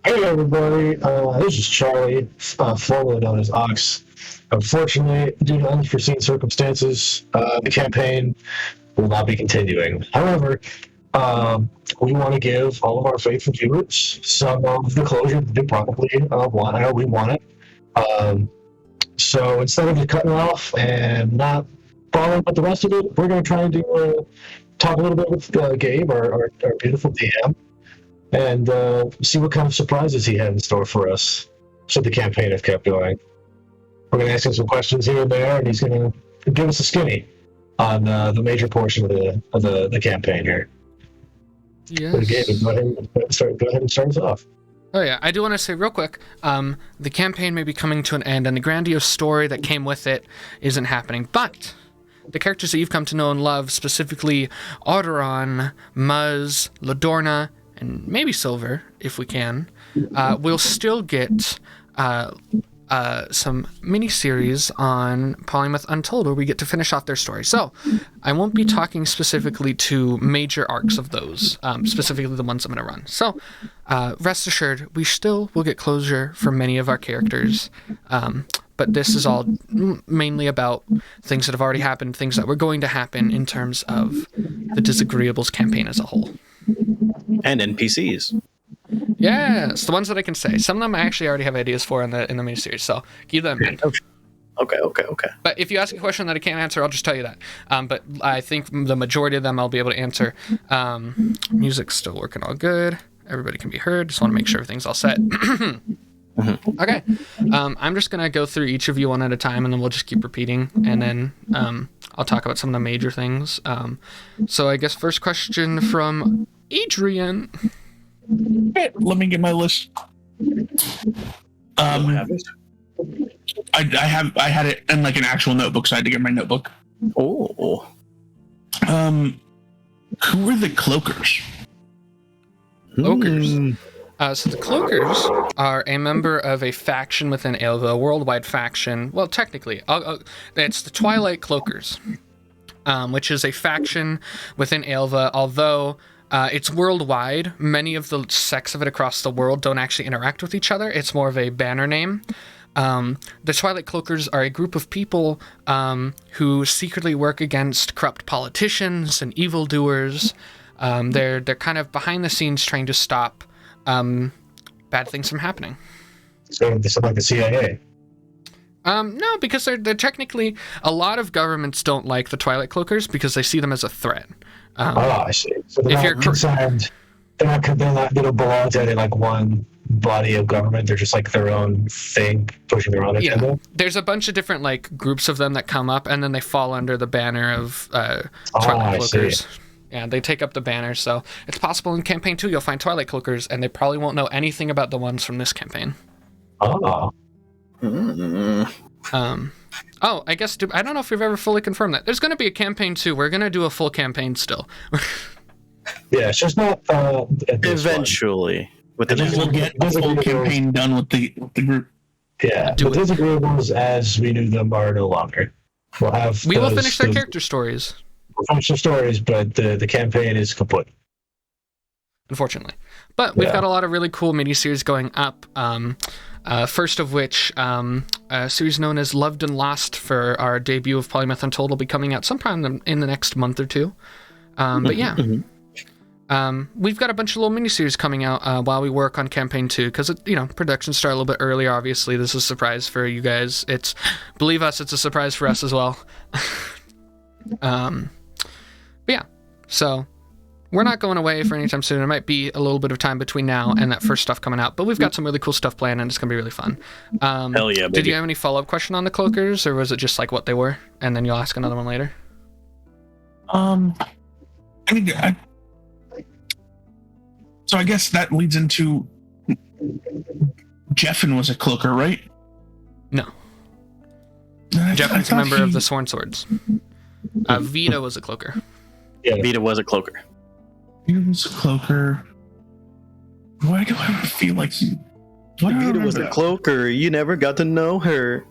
Hey everybody, this is Charlie, formerly known as Ox. Unfortunately, due to unforeseen circumstances, the campaign will not be continuing. However, we want to give all of our faithful viewers some of the closure that they probably want. I know we want it. Um, so instead of just cutting it off and not following with the rest of it, we're going to try and talk a little bit with Gabe, our beautiful DM, and see what kind of surprises he had in store for us should the campaign have kept going. We're going to ask him some questions here and there, and he's going to give us a skinny on the major portion of the campaign here. Yes. So Gabe, go ahead and start us off. Oh yeah, I do want to say real quick, the campaign may be coming to an end, and the grandiose story that came with it isn't happening, but the characters that you've come to know and love, specifically Auderon, Muzz, Ladorna, and maybe Silver, if we can, will still get some mini-series on Polymyth Untold where we get to finish off their story. So I won't be talking specifically to major arcs of those, specifically the ones I'm going to run. So rest assured, we still will get closure for many of our characters, but this is all mainly about things that have already happened, things that were going to happen in terms of the Dizagreeables campaign as a whole. And NPCs. Yes, the ones that I can say. Some of them I actually already have ideas for in the miniseries, so keep that in mind. Okay. But if you ask a question that I can't answer, I'll just tell you that. But I think the majority of them I'll be able to answer. Music's still working all good. Everybody can be heard. Just want to make sure everything's all set. Okay. I'm just going to go through each of you one at a time, and then we'll just keep repeating, and then I'll talk about some of the major things. So I guess first question from Adrian. Okay, let me get my list. I had it in like an actual notebook, so I had to get my notebook. Oh. Who are the cloakers? Cloakers. So the Cloakers are a member of a faction within Aelva, a worldwide faction. Well, technically, it's the Twilight Cloakers, which is a faction within Aelva, although it's worldwide. Many of the sects of it across the world don't actually interact with each other. It's more of a banner name. The Twilight Cloakers are a group of people who secretly work against corrupt politicians and evildoers. They're kind of behind the scenes trying to stop bad things from happening. So they sound like the CIA. No, because they're technically, a lot of governments don't like the Twilight Cloakers because they see them as a threat. I see. So they're not concerned. They don't belong to any like one body of government. They're just like their own thing, pushing their own agenda. Yeah. There's a bunch of different like groups of them that come up, and then they fall under the banner of Twilight Cloakers. See. Yeah, they take up the banner, so it's possible in campaign 2 you'll find Twilight Cloakers, and they probably won't know anything about the ones from this campaign. Oh. I guess I don't know if we've ever fully confirmed that. There's going to be a campaign 2. We're going to do a full campaign still. Yeah, it's just not eventually. We'll get a full campaign done with the group. Yeah, the Dizagreeables as we knew them are no longer. We will finish their character stories. We'll finish their stories, but the campaign is kaput. Unfortunately. But we've got a lot of really cool miniseries going up. First of which, a series known as Loved and Lost for our debut of Polymyth Untold will be coming out sometime in the next month or two. But yeah, we've got a bunch of little miniseries coming out while we work on campaign 2, because production start a little bit earlier. Obviously, this is a surprise for you guys. Believe us, it's a surprise for us as well. But yeah, so we're not going away for any time soon. There might be a little bit of time between now and that first stuff coming out, but we've got some really cool stuff planned, and it's going to be really fun. Hell yeah, baby. Did you have any follow-up question on the Cloakers, or was it just like what they were, and then you'll ask another one later? So I guess that leads into Jeffin was a cloaker, right? No. Jeffin's a member of the Sworn Swords. Vita was a cloaker. Yeah, Vita was a cloaker. He was a cloaker. Why do I feel like Vita was a cloaker. You never got to know her.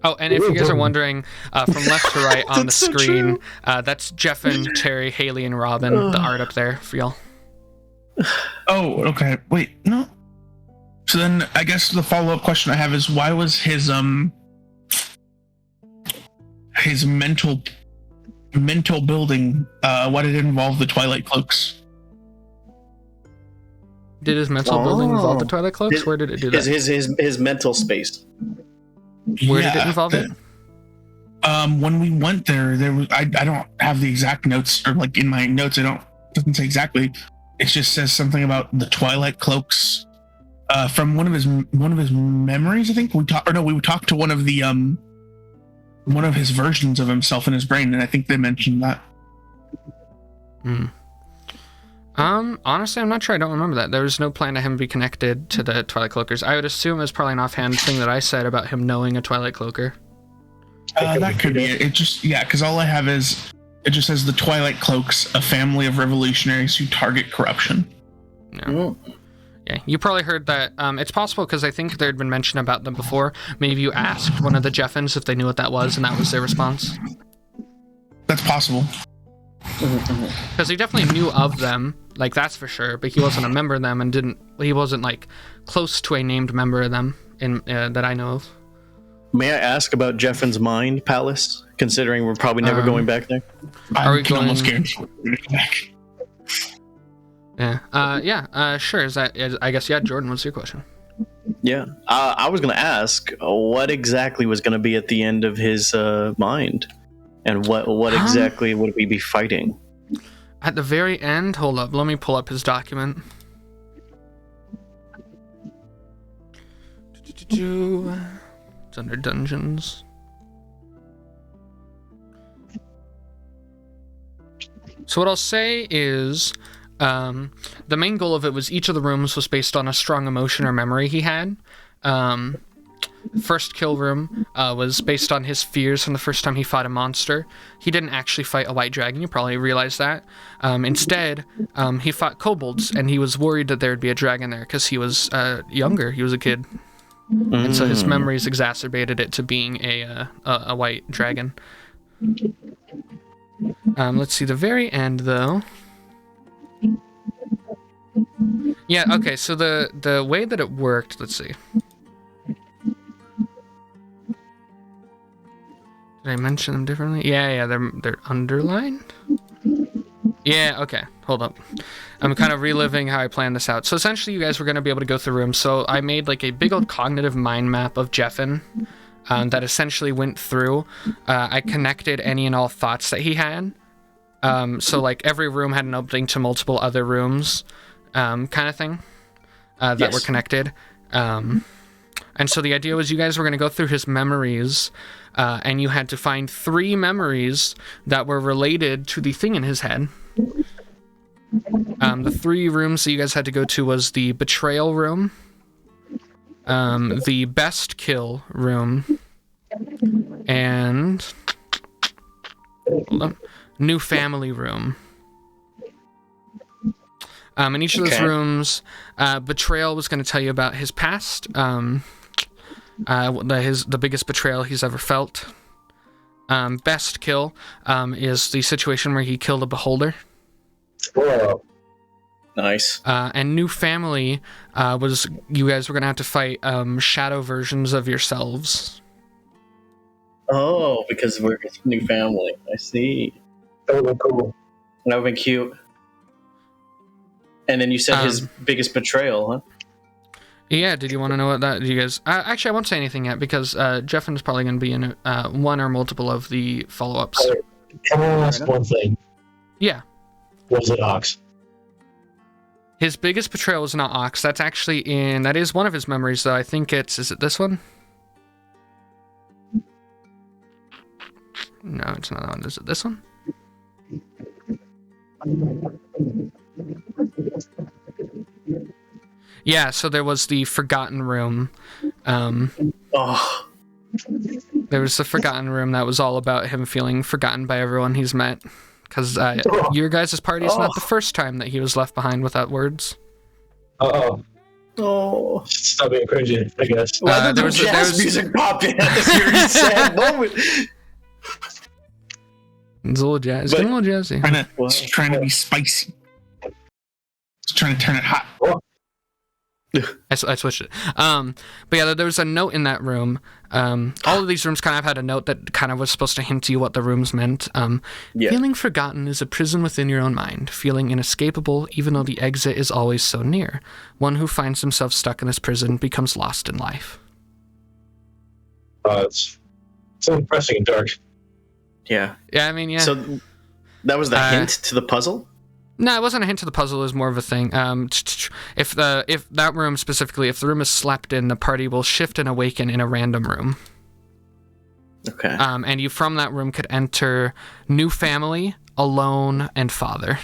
Oh, and if you guys are wondering, from left to right on the screen, that's Jeffin, Terry, Haley, and Robin, the art up there for y'all. Oh, okay. Wait, no. So then, I guess the follow-up question I have is, why was his mental building? Why did it involve the Twilight Cloaks? Did his mental building involve the Twilight Cloaks? Where did it do that? His mental space. Where did it involve it? When we went there was I don't have the exact notes, or like in my notes, it doesn't say exactly. It just says something about the Twilight Cloaks. From one of his memories, I think we talked to one of his versions of himself in his brain, and I think they mentioned that. Honestly, I'm not sure. I don't remember that. There was no plan to him be connected to the Twilight Cloakers. I would assume it's probably an offhand thing that I said about him knowing a Twilight Cloaker. That could be it. It just, because all I have is, it just says the Twilight Cloaks, a family of revolutionaries who target corruption. No. Yeah, you probably heard that. It's possible because I think there had been mention about them before. Maybe you asked one of the Jeffins if they knew what that was, and that was their response. That's possible. Because he definitely knew of them, like that's for sure. But he wasn't a member of them, and he wasn't like close to a named member of them that I know of. May I ask about Jeffin's Mind Palace, considering we're probably never going back there? Are we going? Almost scared. Yeah. Sure. I guess Jordan, what's your question? Yeah. I was going to ask what exactly was going to be at the end of his mind, and what exactly would we be fighting? At the very end, hold up, let me pull up his document. It's under dungeons. So what I'll say is, the main goal of it was each of the rooms was based on a strong emotion or memory he had. First kill room was based on his fears from the first time he fought a monster. He didn't actually fight a white dragon, you probably realized that. Instead, he fought kobolds, and he was worried that there would be a dragon there because he was younger, he was a kid. And so his memories exacerbated it to being a white dragon. Let's see, the very end, though. Yeah, okay, so the way that it worked, let's see. Did I mention them differently? Yeah, they're underlined? Yeah, okay, hold up. I'm kind of reliving how I planned this out. So essentially, you guys were going to be able to go through rooms. So I made like a big old cognitive mind map of Jeffin that essentially went through. I connected any and all thoughts that he had. So like every room had an opening to multiple other rooms, kind of thing, that were connected. And so the idea was you guys were going to go through his memories, and you had to find 3 memories that were related to the thing in his head. The 3 rooms that you guys had to go to was the betrayal room, the best kill room, and new family room. In each of those rooms, betrayal was going to tell you about his past, the biggest betrayal he's ever felt. Best kill is the situation where he killed a beholder. Whoa. Nice. And new family was you guys were going to have to fight shadow versions of yourselves. Oh, because we're his new family. I see. That would be cool. That would be cute. And then you said his biggest betrayal, huh? Yeah, did you want to know what that... Do you guys... actually, I won't say anything yet, because Jeffin is probably going to be in one or multiple of the follow-ups. Can I ask one thing? Yeah. Was it Ox? His biggest betrayal was not Ox. That's actually in... That is one of his memories, though. I think it's... Is it this one? No, it's not that one. Is it this one? Yeah, so there was the Forgotten Room. There was the Forgotten Room that was all about him feeling forgotten by everyone he's met. Because your guys' party is not the first time that he was left behind without words. Oh. Stop being cringy, I guess. Why did there was jazz music pop in at this very sad moment? It's a little jazz. It's getting a little jazzy. It's trying to be spicy. It's trying to turn it hot. I switched it. But yeah, there was a note in that room. All of these rooms kind of had a note that kind of was supposed to hint to you what the rooms meant. Yeah. Feeling forgotten is a prison within your own mind. Feeling inescapable, even though the exit is always so near. One who finds himself stuck in this prison becomes lost in life. It's so depressing and dark. Yeah. Yeah, I mean, yeah. So that was the hint to the puzzle? No, it wasn't a hint to the puzzle. It was more of a thing. If that room specifically, if the room is slept in, the party will shift and awaken in a random room. Okay. And you from that room could enter new family, alone, and father.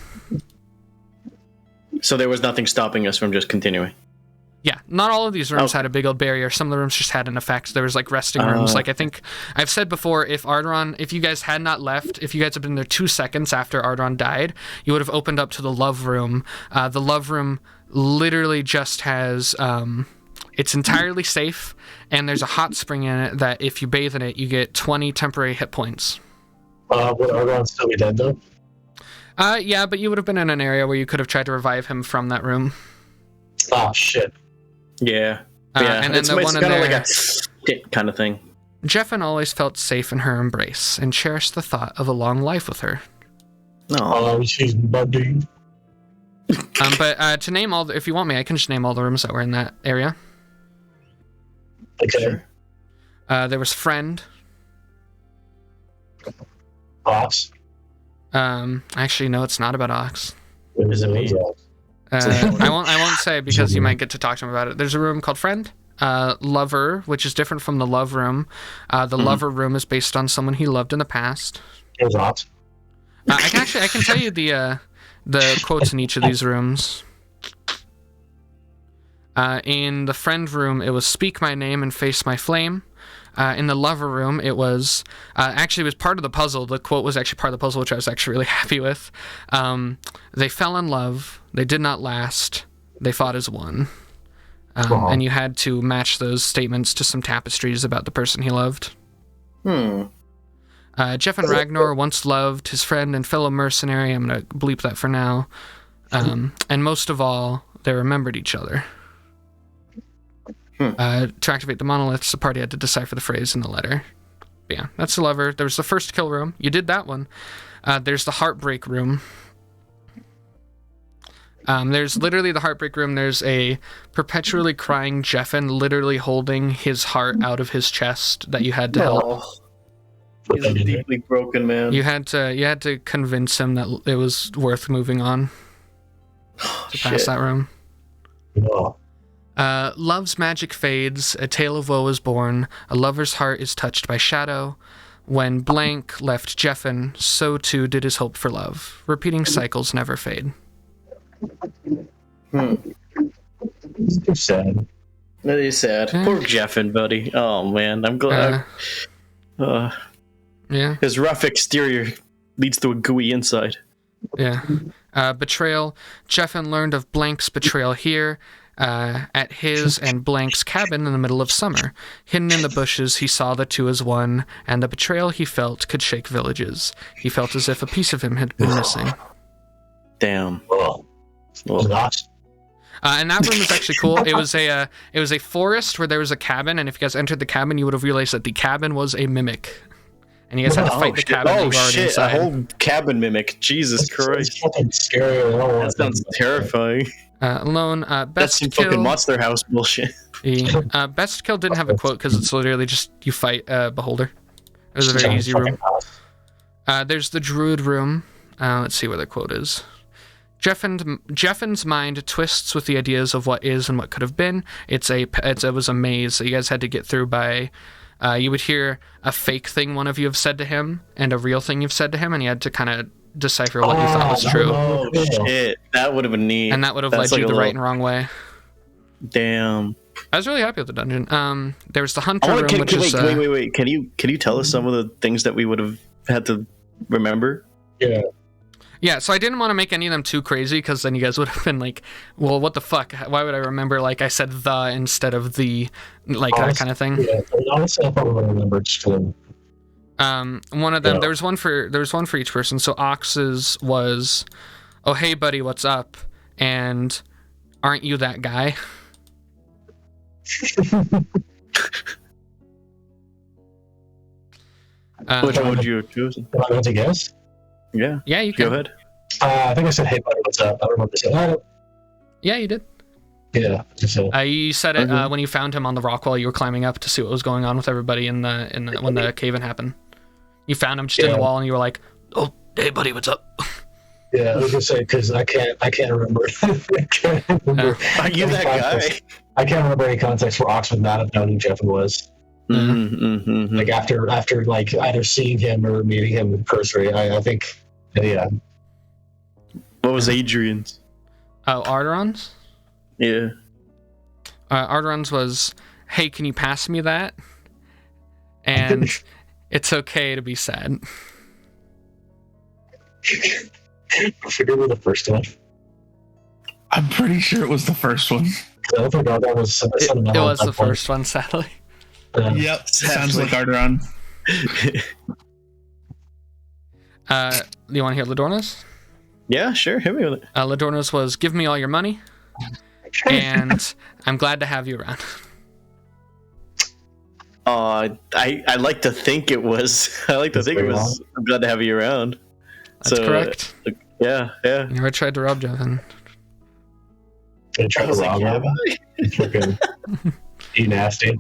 So there was nothing stopping us from just continuing. Yeah, not all of these rooms had a big old barrier. Some of the rooms just had an effect. There was like resting rooms. Like I think I've said before, if you guys had not left, if you guys had been there 2 seconds after Ardron died, you would have opened up to the love room. The love room literally just has, it's entirely safe, and there's a hot spring in it that if you bathe in it, you get 20 temporary hit points. Would Ardron still be dead though? Yeah, but you would have been in an area where you could have tried to revive him from that room. Oh shit. Yeah. Yeah. And then it's one in kind of there, like a shit kind of thing. Jeffin always felt safe in her embrace and cherished the thought of a long life with her. No. She's budding. But to name all, if you want me, I can just name all the rooms that were in that area. Okay. Sure. There was Friend. Ox. Actually, no, it's not about Ox. Is it me? I won't say because you might get to talk to him about it. There's a room called Friend. Lover, which is different from the love room. The lover room is based on someone he loved in the past. There's Ox. I can tell you the quotes in each of these rooms. In the Friend room, it was "Speak my name and face my flame." In the lover room, it was actually it was part of the puzzle. The quote was actually part of the puzzle, which I was actually really happy with. They fell in love. They did not last. They fought as one. And you had to match those statements to some tapestries about the person he loved. Jeff and Ragnar once loved his friend and fellow mercenary. I'm going to bleep that for now. And most of all, they remembered each other. To activate the monoliths, the party had to decipher the phrase in the letter. But yeah, that's the lover. There was the first kill room. You did that one. There's the heartbreak room. There's literally the heartbreak room. There's a perpetually crying Jeffin literally holding his heart out of his chest that you had to help. He's deeply broken, man. You had to convince him that it was worth moving on to pass that room. No. Love's magic fades, a tale of woe is born, a lover's heart is touched by shadow. When blank left Jeffin, so too did his hope for love. Repeating cycles never fade. It's too sad. That is sad. Poor Jeffin, buddy. Oh man, I'm glad. Yeah. His rough exterior leads to a gooey inside. Yeah. Betrayal. Jeffin learned of Blank's betrayal here. At his and Blank's cabin in the middle of summer. Hidden in the bushes, he saw the two as one, and the betrayal he felt could shake villages. He felt as if a piece of him had been missing. Damn. And that room was actually cool. It was a forest where there was a cabin, and if you guys entered the cabin, you would have realized that the cabin was a mimic. And you guys had to fight the cabin that you were already inside. A whole cabin mimic. Jesus Christ. It's fucking scary. That sounds terrifying. Alone, That's best some kill. fucking Monster House bullshit. Best kill didn't have a quote because it's literally just you fight Beholder. It was a very easy room. There's the Druid room. Let's see where the quote is. Jeffin's mind twists with the ideas of what is and what could have been. It was a maze that you guys had to get through by. You would hear a fake thing one of you have said to him and a real thing you've said to him, and you had to kind of decipher what you thought was true. Oh shit, that would have been neat. And that would have led you the right and wrong way. Damn. I was really happy with the dungeon. There was the Hunter room, which is... Wait. Can you tell us some of the things that we would have had to remember? Yeah. Yeah, so I didn't want to make any of them too crazy, because then you guys would have been like, well, what the fuck? Why would I remember, like, I said the instead of the, like, that kind of thing? Yeah, honestly, I probably remember just one of them, there was one for each person. So Ox's was, oh, hey, buddy, what's up? And aren't you that guy? Which one would you have chosen? Am I going to guess? Yeah. Yeah, you Go can. ahead. I think I said, "Hey, buddy, what's up?" I don't remember saying that. Yeah, you did. Yeah. So, You said it Okay. when you found him on the rock while you were climbing up to see what was going on with everybody in the when the cave-in happened. You found him just in the Yeah. wall, and you were like, "Oh, hey, buddy, what's up?" yeah, I was gonna say because I can't remember. I can't remember. Are you that guy? I can't remember any context where Ox would not have known who Jeff was. Mm-hmm. Like after like either seeing him or meeting him in cursory, I think, yeah. What was Adrian's? Oh, Arteron's? Yeah. Arteron's was, "Hey, can you pass me that?" And it's okay to be sad. I forget what the first one. I'm pretty sure it was the first one. I don't think that was. It was the first one, sadly. Yep, sounds like Arteron. You want to hear Ladorna's? Yeah, sure. Hit me with it. Ladorna's was, "Give me all your money, and I'm glad to have you around." I like to think it was. I like to That's think it very was. I'm glad to have you around. That's correct. Yeah. You never tried to rob Jonathan. They try I to was like, rob yeah, him. Freaking, you nasty.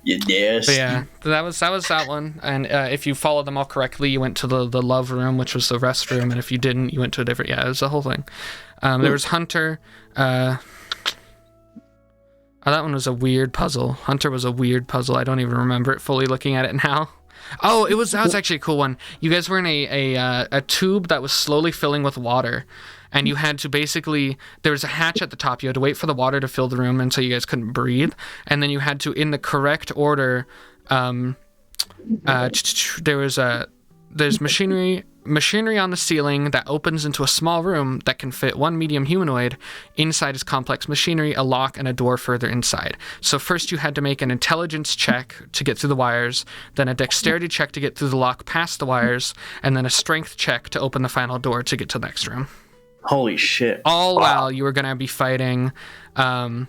yes. But yeah, that was that one. And if you followed them all correctly, you went to the love room, which was the restroom. And if you didn't, you went to a different. Yeah, it was the whole thing. There was Hunter. That one was a weird puzzle. Hunter was a weird puzzle. I don't even remember it fully looking at it now. Oh, that was actually a cool one. You guys were in a tube that was slowly filling with water, and you had to basically, there was a hatch at the top. You had to wait for the water to fill the room, and so you guys couldn't breathe. And then you had to, in the correct order, there's machinery on the ceiling that opens into a small room that can fit one medium humanoid. Inside is complex machinery, a lock, and a door further inside. So first you had to make an intelligence check to get through the wires, then a dexterity check to get through the lock past the wires, and then a strength check to open the final door to get to the next room. Holy shit. All while you were going to be fighting, I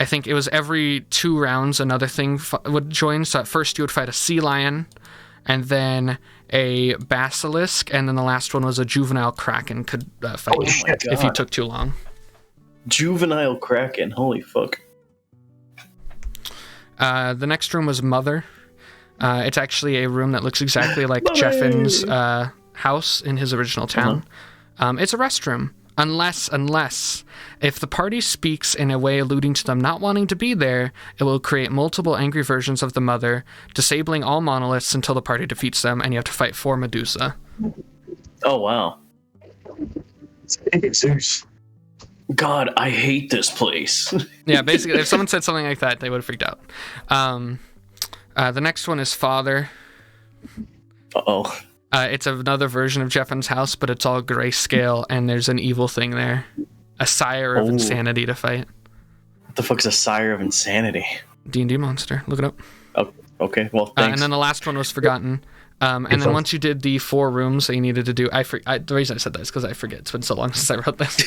think it was every 2 rounds another thing would join. So at first you would fight a sea lion, and then a basilisk, and then the last one was a juvenile kraken could fight Holy you shit. if you took too long. Juvenile Kraken. Holy fuck. The next room was Mother. It's actually a room that looks exactly like Jeffen's house in his original town. It's a restroom. Unless if the party speaks in a way alluding to them not wanting to be there, it will create multiple angry versions of the Mother, disabling all monoliths until the party defeats them, and you have to fight for Medusa. Oh, wow. Zeus. God, I hate this place. Yeah, basically, if someone said something like that, they would have freaked out. The next one is Father. Uh-oh. It's another version of Jeffen's house, but it's all grayscale, and there's an evil thing there. A sire of insanity to fight. What the fuck's a sire of insanity? D&D monster. Look it up. Oh, okay. Well, thanks. And then the last one was Forgotten. And then once you did the 4 rooms that you needed to do, the reason I said that is because I forget. It's been so long since I wrote this.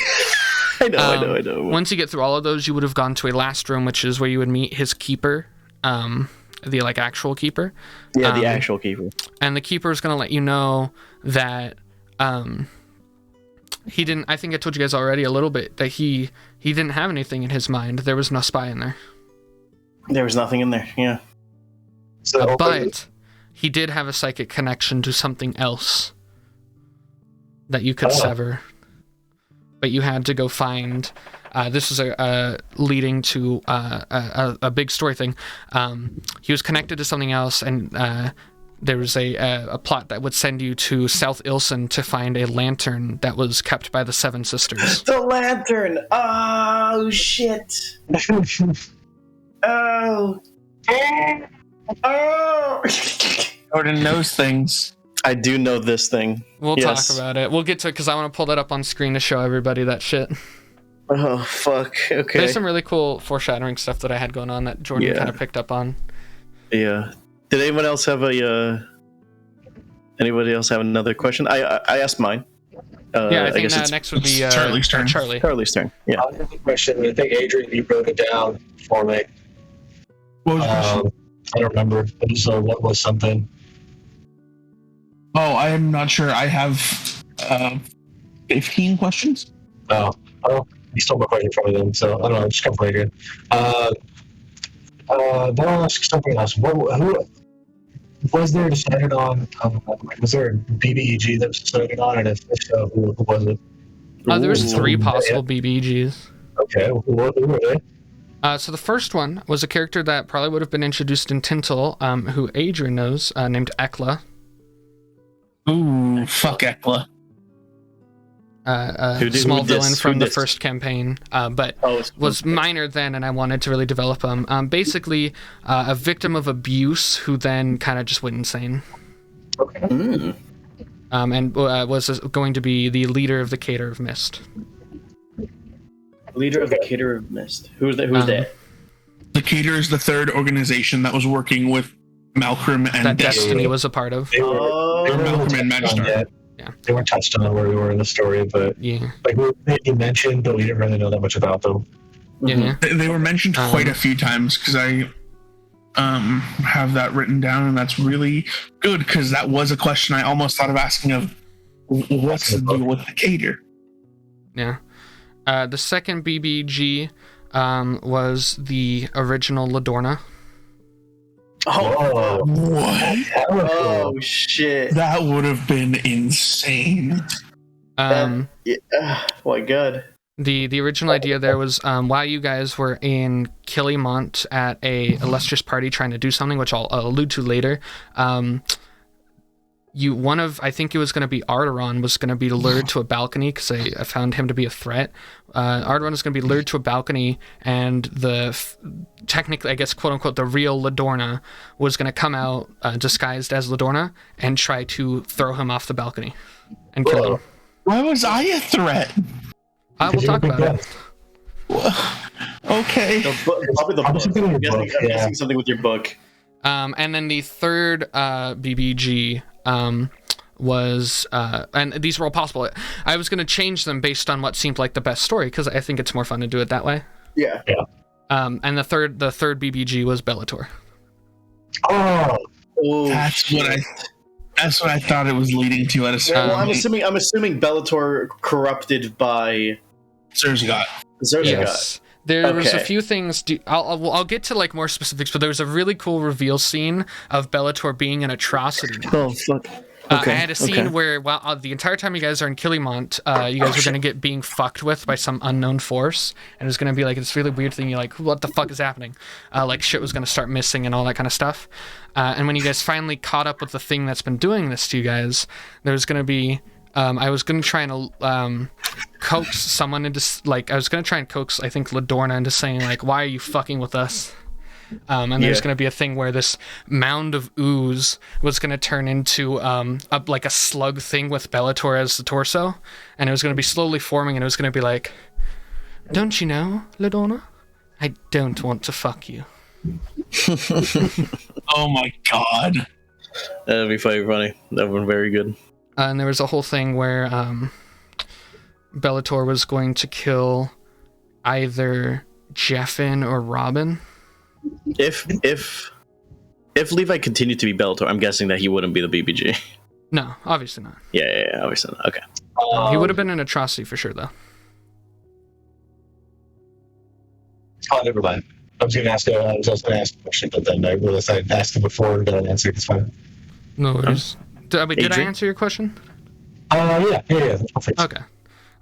I know. Once you get through all of those, you would have gone to a last room, which is where you would meet his keeper, the actual keeper. Yeah, the actual keeper. And the keeper is going to let you know that he didn't. I think I told you guys already a little bit that he didn't have anything in his mind. There was no spy in there. There was nothing in there. Yeah. So, But he did have a psychic connection to something else that you could sever. But you had to go find. This was leading to a big story thing. He was connected to something else, and there was a plot that would send you to South Ilson to find a lantern that was kept by the 7 sisters. The lantern! Oh, shit! Oh! Oh! Jordan knows things. I do know this thing. We'll talk about it. We'll get to it because I want to pull that up on screen to show everybody that shit. Oh, fuck. Okay. There's some really cool foreshadowing stuff that I had going on that Jordan kind of picked up on. Yeah. Did anyone else have anybody else have another question? I asked mine. Yeah, I think guess it's next would be Charlie's turn. Charlie. Charlie's turn. Yeah. I have a question. I think Adrian, you wrote it down for me. What was the question? I don't remember. I just saw what was something. Oh, I am not sure. I have 15 questions. Oh, you stole my question from me then. So I don't know. Just come from Adrian. Then I'll ask something else. Who was there decided on? Was there a BBEG that was decided on, and if so, who was it? There was 3 Ooh. possible BBGs. Okay, who were they? So the first one was a character that probably would have been introduced in Tintle, who Adrian knows, named Ekla. Ooh, fuck Ekla. Small villain from the dissed? first campaign, but Oh, was minor then, and I wanted to really develop him. Basically, a victim of abuse who then kind of just went insane. Okay. And was going to be the leader of the Cater of Mist. Leader of the Cater of Mist. Who's that? Who's that? The Cater is the third organization that was working with Malcolm and That Destiny. Destiny was a part of. They were Malcolm and touched on Magister. yet. Yeah. They weren't touched on where we were in the story, but Yeah. like you mentioned, but we didn't really know that much about them. Yeah. They were mentioned quite a few times because I have that written down, and that's really good because that was a question I almost thought of asking of what's the deal with the Cater? Yeah. The second BBG was the original Ladorna. Oh, What? Oh shit! That would have been insane. Yeah, oh my god. The original idea there was while you guys were in Killimont at a illustrious party trying to do something, which I'll allude to later. I think it was going to be Arteron was going to be lured to a balcony because I found him to be a threat. Arteron was going to be lured to a balcony, and technically, I guess, quote unquote, the real Ladorna was going to come out disguised as Ladorna and try to throw him off the balcony and kill him. Why was I a threat? We'll talk about it. Okay. Probably the book. I'm guessing something with your book. And then the third BBG was, and these were all possible. I was going to change them based on what seemed like the best story because I think it's more fun to do it that way. Yeah. And the third BBG was Bellator. Oh, That's what I thought it was leading to at a certain Well, I'm point. assuming Bellator corrupted by Zerzgot. Zerzagot. Yes. There was a Okay. few things. I'll get to like more specifics, but there was a really cool reveal scene of Bellator being an atrocity. Oh fuck. I had a scene where, the entire time you guys are in Killimont, you guys were going to get being fucked with by some unknown force, and it was going to be like this really weird thing. You're like, what the fuck is happening? Like shit was going to start missing and all that kind of stuff. And when you guys finally caught up with the thing that's been doing this to you guys, there was going to be. I was going to try and coax someone into I was going to try and coax I think Ladorna into saying like, why are you fucking with us? And there's going to be a thing where this mound of ooze was going to turn into like a slug thing with Bellator as the torso, and it was going to be slowly forming, and it was going to be like, don't you know, Ladorna? I don't want to fuck you. Oh my god. That'd be funny. That one very good. And there was a whole thing where Bellator was going to kill either Jeffin or Robin. If Levi continued to be Bellator, I'm guessing that he wouldn't be the BBG. No, obviously not. Yeah, obviously not. Okay. He would have been an atrocity for sure, though. Oh, never mind. I was going to ask a question, but then I realized I asked it before and got an answer. It's fine. No worries. Did I Adrian? answer your question? Yeah. That's perfect. Okay.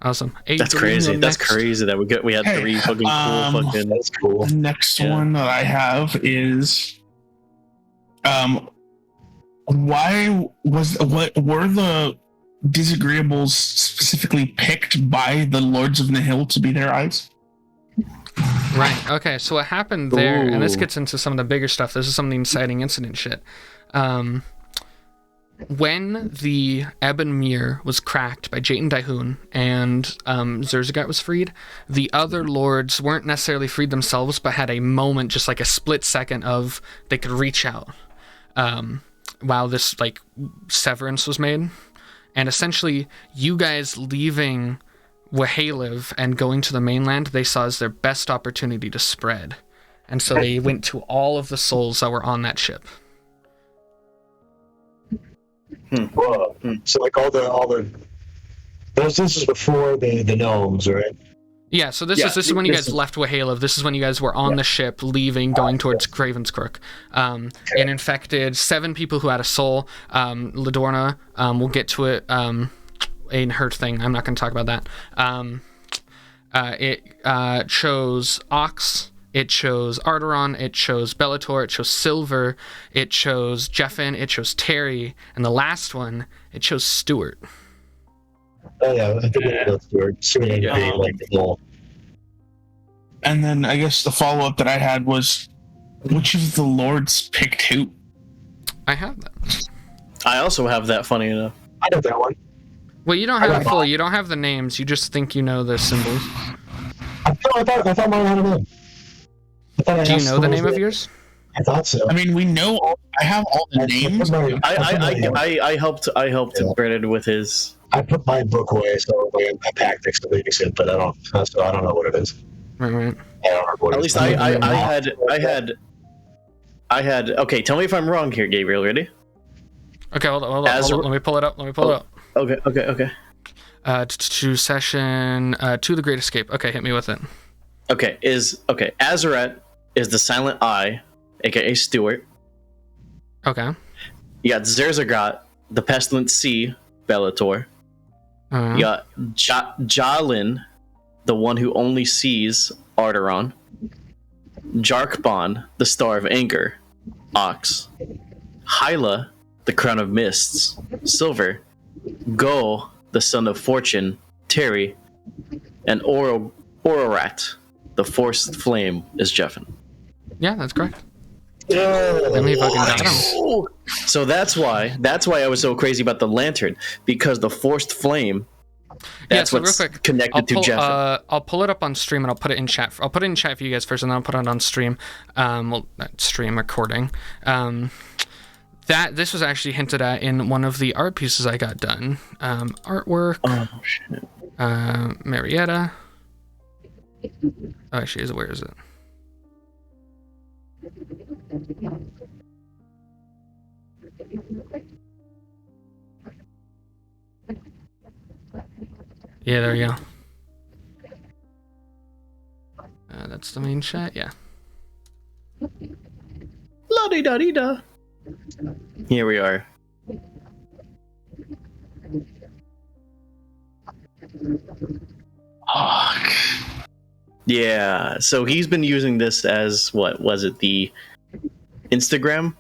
Awesome. That's Adrian, crazy. you're That's next. crazy that we had Hey, 3 fucking cool fucking. That's cool. The next Yeah. one that I have is what were the Dizagreeables specifically picked by the Lords of Nihil to be their eyes? Right. Okay. So what happened there, and this Ooh. gets into some of the bigger stuff. This is some of the inciting incident shit. When the Ebon Mirror was cracked by Jayton Daihun and Zerzagat was freed, the other lords weren't necessarily freed themselves, but had a moment, just like a split second of they could reach out while this like severance was made. And essentially, you guys leaving Wahalev and going to the mainland, they saw as their best opportunity to spread. And so they went to all of the souls that were on that ship. Whoa. So like all the this is before the gnomes, right? Yeah, so this is when you guys left Wahalev. This is when you guys were on the ship, leaving, going towards Ravenscrook. It infected 7 people who had a soul. Lidorna, we'll get to it in her thing. I'm not going to talk about that. It chose Ox. It chose Arteron. It chose Bellator. It chose Silver. It chose Jeffin. It chose Terry. And the last one, it chose Stuart. Oh yeah, I think that's Stuart. Stuart ended up being like the goal. And then I guess the follow-up that I had was, which of the lords picked who? I have that. I also have that, funny enough. I know that one. Well, you don't have it fully. You don't have the names. You just think you know the symbols. I thought mine had a name. Do you know the name of yours? I thought so. I mean, we know. I have all the names. I helped Brennan with his. I put my book away, so my packed next to leaving it, but I don't know what it is. Right. I don't remember what At it least is. I had. Okay, tell me if I'm wrong here, Gabriel. Ready? Okay, hold on. Let me pull it up. Okay. To session 2, The Great Escape. Okay, hit me with it. Okay, Azaret is the Silent Eye, aka Stuart. Okay. You got Zerzagot, the Pestilent Sea, Bellator. You got Jalin, the one who only sees, Arteron. Jarkbon, the Star of Anger, Ox. Hyla, the Crown of Mists, Silver. Go, the Son of Fortune, Terry. And Ororat, the Forced Flame, is Jeffin. Yeah, that's correct. Yeah. me fucking got him. So that's why I was so crazy about the lantern, because the Forced Flame, that's what's real quick, connected to Jeffin. I'll pull it up on stream and I'll put it in chat. I'll put it in chat for you guys first, and then I'll put it on stream. Stream recording. This was actually hinted at in one of the art pieces I got done. Artwork. Oh shit. Marietta. Oh, actually, where is it? Yeah, there you go. That's the main chat, yeah. La-di-da-di-da. Here we are. Yeah, so he's been using this as, what was it, the Instagram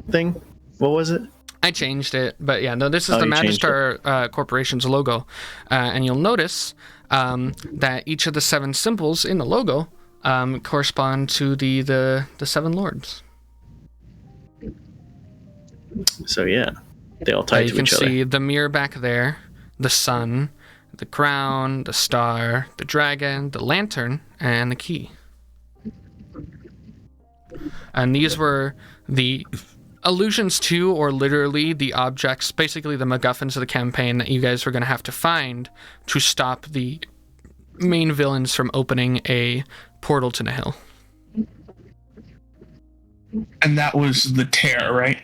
thing? What was it? I changed it, but yeah, no, this is the Magistar Corporation's logo. And you'll notice that each of the 7 symbols in the logo correspond to the 7 lords. So yeah, they all tie to each other. You can see the mirror back there, the sun, the crown, the star, the dragon, the lantern, and the key. And these were the allusions to, or literally the objects, basically the MacGuffins of the campaign that you guys were going to have to find to stop the main villains from opening a portal to Nihil. And that was the tear, right?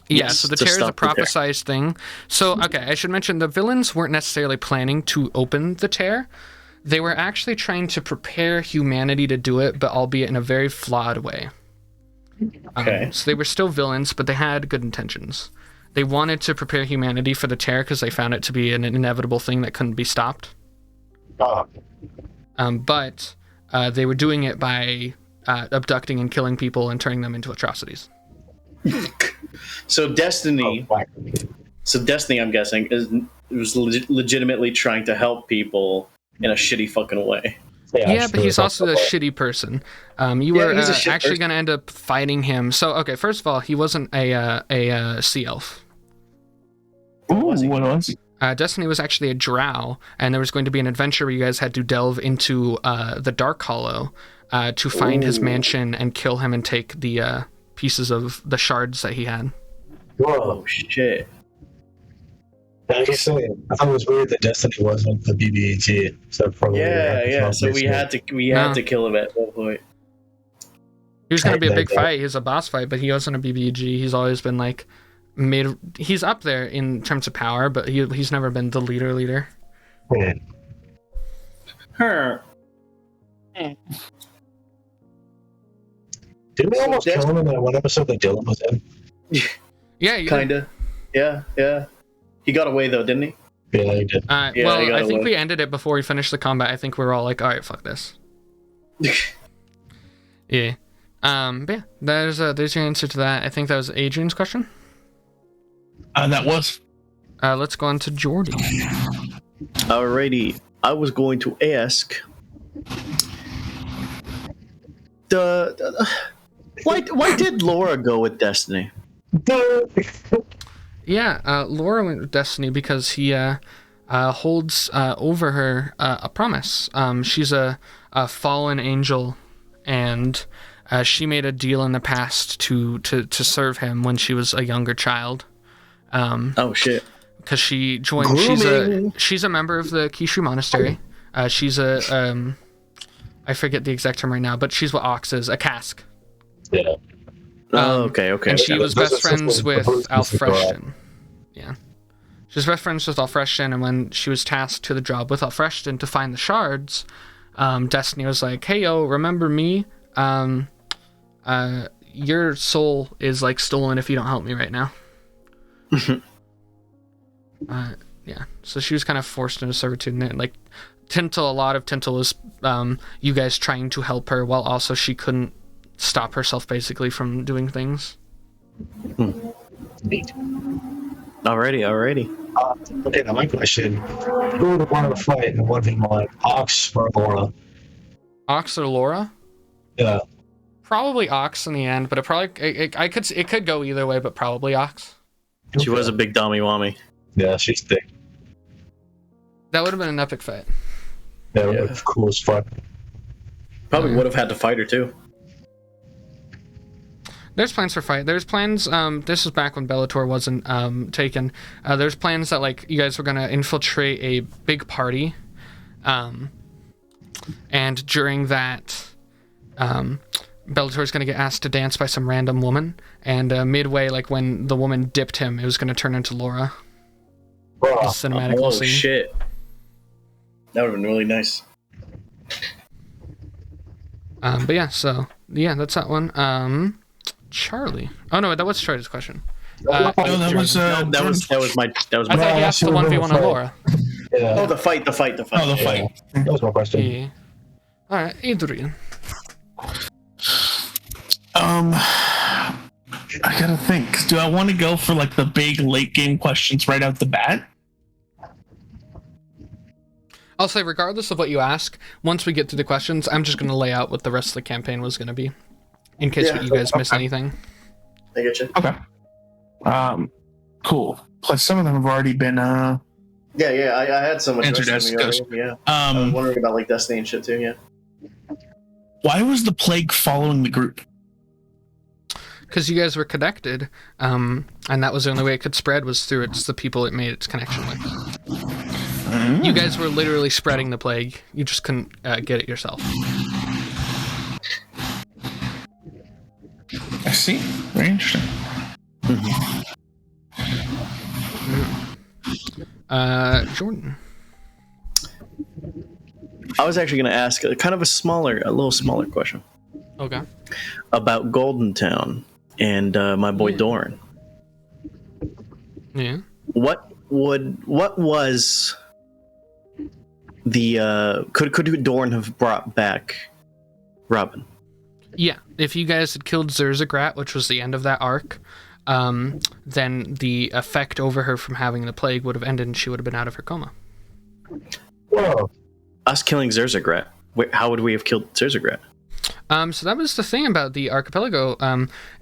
Yeah, Yes, so the to tear is a stop the tear. prophesized thing. So, okay, I should mention the villains weren't necessarily planning to open the tear. They were actually trying to prepare humanity to do it, but albeit in a very flawed way. Okay. So they were still villains, but they had good intentions. They wanted to prepare humanity for the tear because they found it to be an inevitable thing that couldn't be stopped. But they were doing it by abducting and killing people and turning them into atrocities. So Destiny, I'm guessing, was legitimately trying to help people in a shitty fucking way. Yeah, but he's also a shitty person. You were actually going to end up fighting him. So, okay, first of all, he wasn't a sea elf. Ooh, what was he? Destiny was actually a drow, and there was going to be an adventure where you guys had to delve into the Dark Hollow to find his mansion and kill him and take the pieces of the shards that he had. Whoa, shit. I was saying, I thought it was weird that Destiny wasn't the BBET, except for So we had to kill him at one point. He was going to be a big fight. He's a boss fight, but he wasn't a BBG. He's always been like he's up there in terms of power, but he's never been the leader. Yeah. Huh. Didn't we almost kill him in that one episode that Dylan was in? Yeah, kinda. Yeah. He got away though, didn't he? Yeah, he did. I think we ended it before we finished the combat. I think we were all like, all right, fuck this. Yeah. But yeah, there's your answer to that. I think that was Adrian's question. That was. Let's go on to Jordy. Alrighty. I was going to ask why did Laura go with Destiny? Yeah, Laura went with Destiny because he holds over her a promise. She's a fallen angel, and she made a deal in the past to serve him when she was a younger child. Oh shit! Because she joined. She's a member of the Kishu Monastery. She's a I forget the exact term right now, but she's what Ox is, a cask. Yeah. Okay. And she was best friends with Alfreshton. Yeah. She was best friends with Alfreshton, and when she was tasked to the job with Alfreshton to find the shards, Destiny was like, hey, yo, remember me? Your soul is, like, stolen if you don't help me right now. Yeah. So she was kind of forced into servitude, and like, a lot of Tintle was you guys trying to help her, while also she couldn't stop herself basically from doing things. Neat. Alrighty. Okay, now my question: who would have wanted to fight in a 1v1, Ox or Laura? Ox or Laura? Yeah. Probably Ox in the end, but it could go either way, but probably Ox. She was a big dummy wammy. Yeah, she's thick. That would have been an epic fight. Yeah, it was cool as fuck. Probably would have had to fight her too. There's plans for fight. There's plans. This was back when Bellator wasn't taken. There's plans that like you guys were gonna infiltrate a big party, and during that, Bellator's gonna get asked to dance by some random woman. And midway, like when the woman dipped him, it was gonna turn into Laura. Wow. Cinematic scene. Shit! That would have been really nice. But yeah, so yeah, that's that one. Charlie. Oh no, that was Charlie's question. That was that was my. I thought you asked the 1v1 on Laura. Yeah. Oh, the fight. Oh, the fight. That was my question. Yeah. All right, Adrian. I gotta think. Do I want to go for like the big late game questions right out the bat? I'll say, regardless of what you ask, once we get through the questions, I'm just going to lay out what the rest of the campaign was going to be, in case you guys miss anything. I get you. Okay. Cool. Plus, some of them have already been. I had so much answered as goes. Yeah. I was wondering about like Destiny and shit too. Yeah. Why was the plague following the group? Because you guys were connected, and that was the only way it could spread was through the people it made its connection with. You guys were literally spreading the plague. You just couldn't get it yourself. I see. Very interesting. Jordan. I was actually going to ask a little smaller question. Okay. About Golden Town and my boy Doran. Yeah. What was the could Doran have brought back Robin? Yeah, if you guys had killed Dizagreeables, which was the end of that arc, then the effect over her from having the plague would have ended and she would have been out of her coma. Whoa. Us killing Dizagreeables, how would we have killed Dizagreeables? So that was the thing about the archipelago.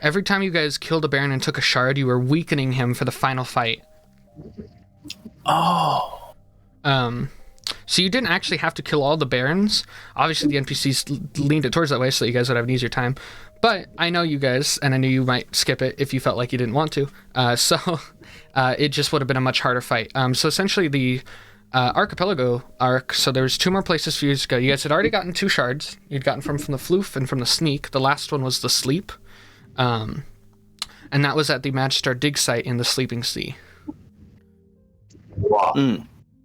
Every time you guys killed a baron and took a shard, you were weakening him for the final fight. Oh. So you didn't actually have to kill all the barons. Obviously, the NPCs leaned it towards that way so that you guys would have an easier time. But I know you guys, and I knew you might skip it if you felt like you didn't want to. So it just would have been a much harder fight. So essentially, the archipelago arc. So there was 2 more places for you to go. You guys had already gotten 2 shards. You'd gotten from the floof and from the sneak. The last one was the sleep, and that was at the Magister dig site in the Sleeping Sea. Wow.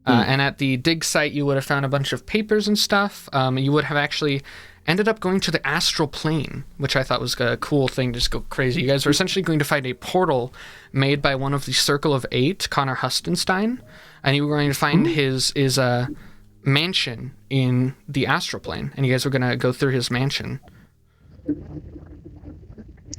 And at the dig site, you would have found a bunch of papers and stuff. You would have actually ended up going to the astral plane, which I thought was a cool thing to just go crazy. You guys were essentially going to find a portal made by one of the Circle of 8, Connor Hustenstein, and you were going to find his mansion in the astral plane, and you guys were going to go through his mansion.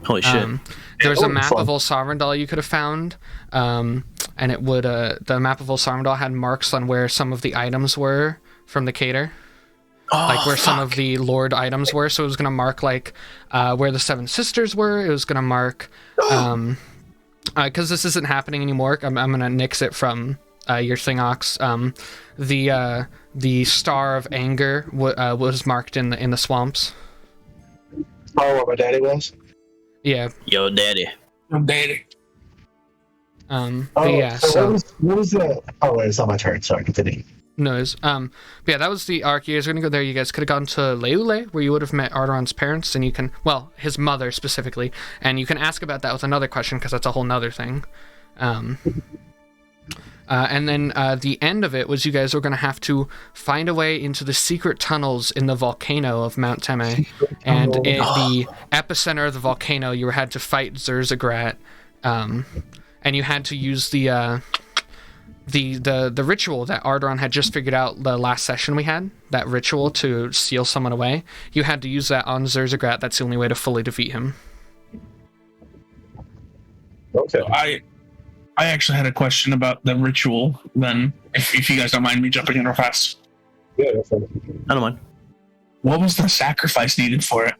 Holy shit. There was a map of Old Sovereigndal you could have found, and it would the map of Old Sovereigndal had marks on where some of the items were from the cater. Like where some of the Lord items were. So it was going to mark like where the 7 sisters were. It was going to mark because this isn't happening anymore. I'm going to nix it from your thing, Ox. The Star of Anger was marked in the swamps. Oh, where my daddy was? Yeah. Yo, daddy. But yeah, so what was the... Oh, wait, it's not my turn. Sorry, continue. no, but yeah, that was the arc. You guys are gonna go there. You guys could have gone to Leule, where you would have met Ardoron's parents, and you can, well, his mother specifically, and you can ask about that with another question because that's a whole nother thing. And then the end of it was you guys were gonna have to find a way into the secret tunnels in the volcano of Mount Teme, and in the epicenter of the volcano, you had to fight Zurzagrat, and you had to use the ritual that Ardoron had just figured out the last session we had, that ritual to seal someone away. You had to use that on Zurzagrat. That's the only way to fully defeat him. Okay. So I actually had a question about the ritual then, if you guys don't mind me jumping in real fast. Yeah, that's fine. I don't mind. What was the sacrifice needed for it?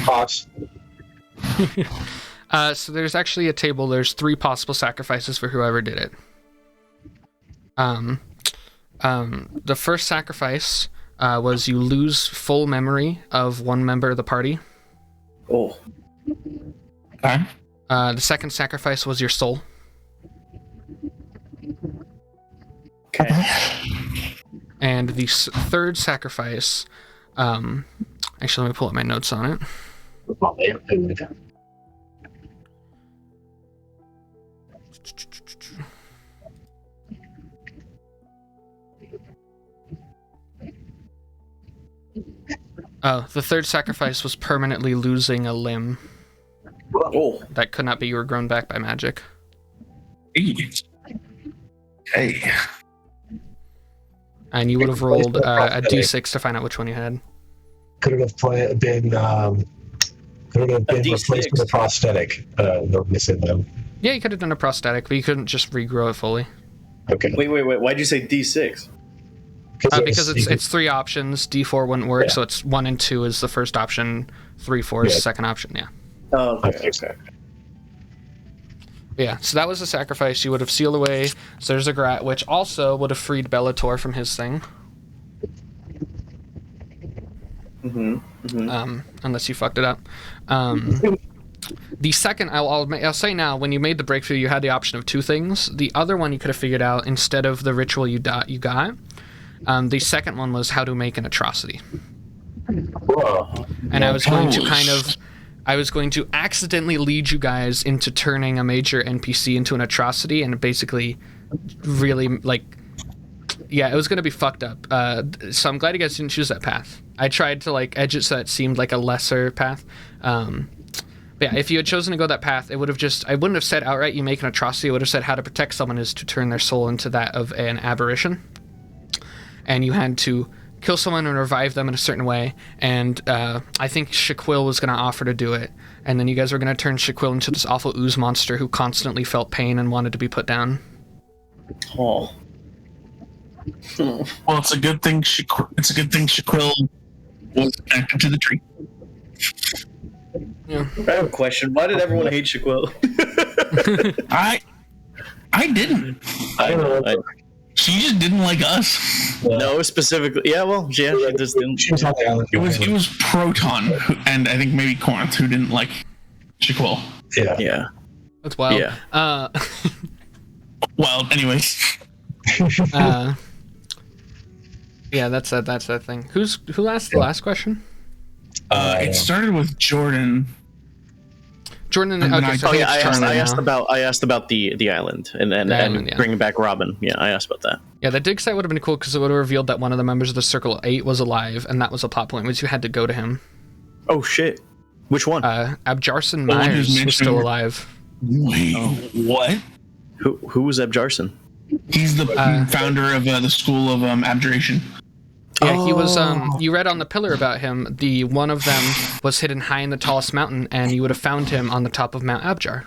Ox. So there's actually a table. There's 3 possible sacrifices for whoever did it. The first sacrifice was you lose full memory of one member of the party. Oh. Okay. The second sacrifice was your soul. Okay. And the third sacrifice, actually, let me pull up my notes on it. Oh, the third sacrifice was permanently losing a limb Oh. that could not be regrown back by magic. Hey. And you would have rolled a d6 to find out which one you had. Could it have been replaced with a prosthetic? The missing them. Yeah, you could have done a prosthetic, but you couldn't just regrow it fully. Okay. Wait. Why'd you say D6? Because it's 3 options. D4 wouldn't work, Yeah. so it's 1 and 2 is the first option, 3, 4 is the second option. Yeah. Oh, okay. Yeah, so that was the sacrifice. You would have sealed away Zurzagrat, which also would have freed Bellator from his thing. Unless you fucked it up. The second, I'll say now, when you made the breakthrough, you had the option of 2 things. The other one you could have figured out instead of the ritual you got. The second one was how to make an atrocity. Whoa. And I was going to accidentally lead you guys into turning a major NPC into an atrocity, and basically really, like, yeah, it was going to be fucked up. So I'm glad you guys didn't choose that path. I tried to, like, edge it so it seemed like a lesser path. But yeah, if you had chosen to go that path, it would have I wouldn't have said outright you make an atrocity. It would have said how to protect someone is to turn their soul into that of an aberration. And you had to kill someone and revive them in a certain way. And I think Shaquille was going to offer to do it. And then you guys were going to turn Shaquille into this awful ooze monster who constantly felt pain and wanted to be put down. Oh. Well, it's a good thing Shaquille was connected to the tree. Yeah. I have a question. Why did everyone hate Shaquille? I didn't. I don't know. She just didn't like us. No, specifically. Yeah, well, yeah, she just didn't. She was on the island. It was Proton and I think maybe Corinth who didn't like Shaquille. Yeah. Yeah. That's wild. Yeah. Well, anyways. Yeah, that's that thing. Who asked the last question? It started with Jordan. Jordan. And then Okay, so Oh yeah, it's Charlie now. I asked about the island and island, yeah. bringing back Robin. Yeah, I asked about that. Yeah, the dig site would have been cool because it would have revealed that one of the members of the Circle 8 was alive, and that was a plot point, which you had to go to him. Oh shit! Which one? Abjarson The one Myers who's was mentioned- still alive. Wait, what? Who was Abjarson? He's the founder of the School of Abjuration. Yeah, he was. You read on the pillar about him. The one of them was hidden high in the tallest mountain, and you would have found him on the top of Mount Abjar.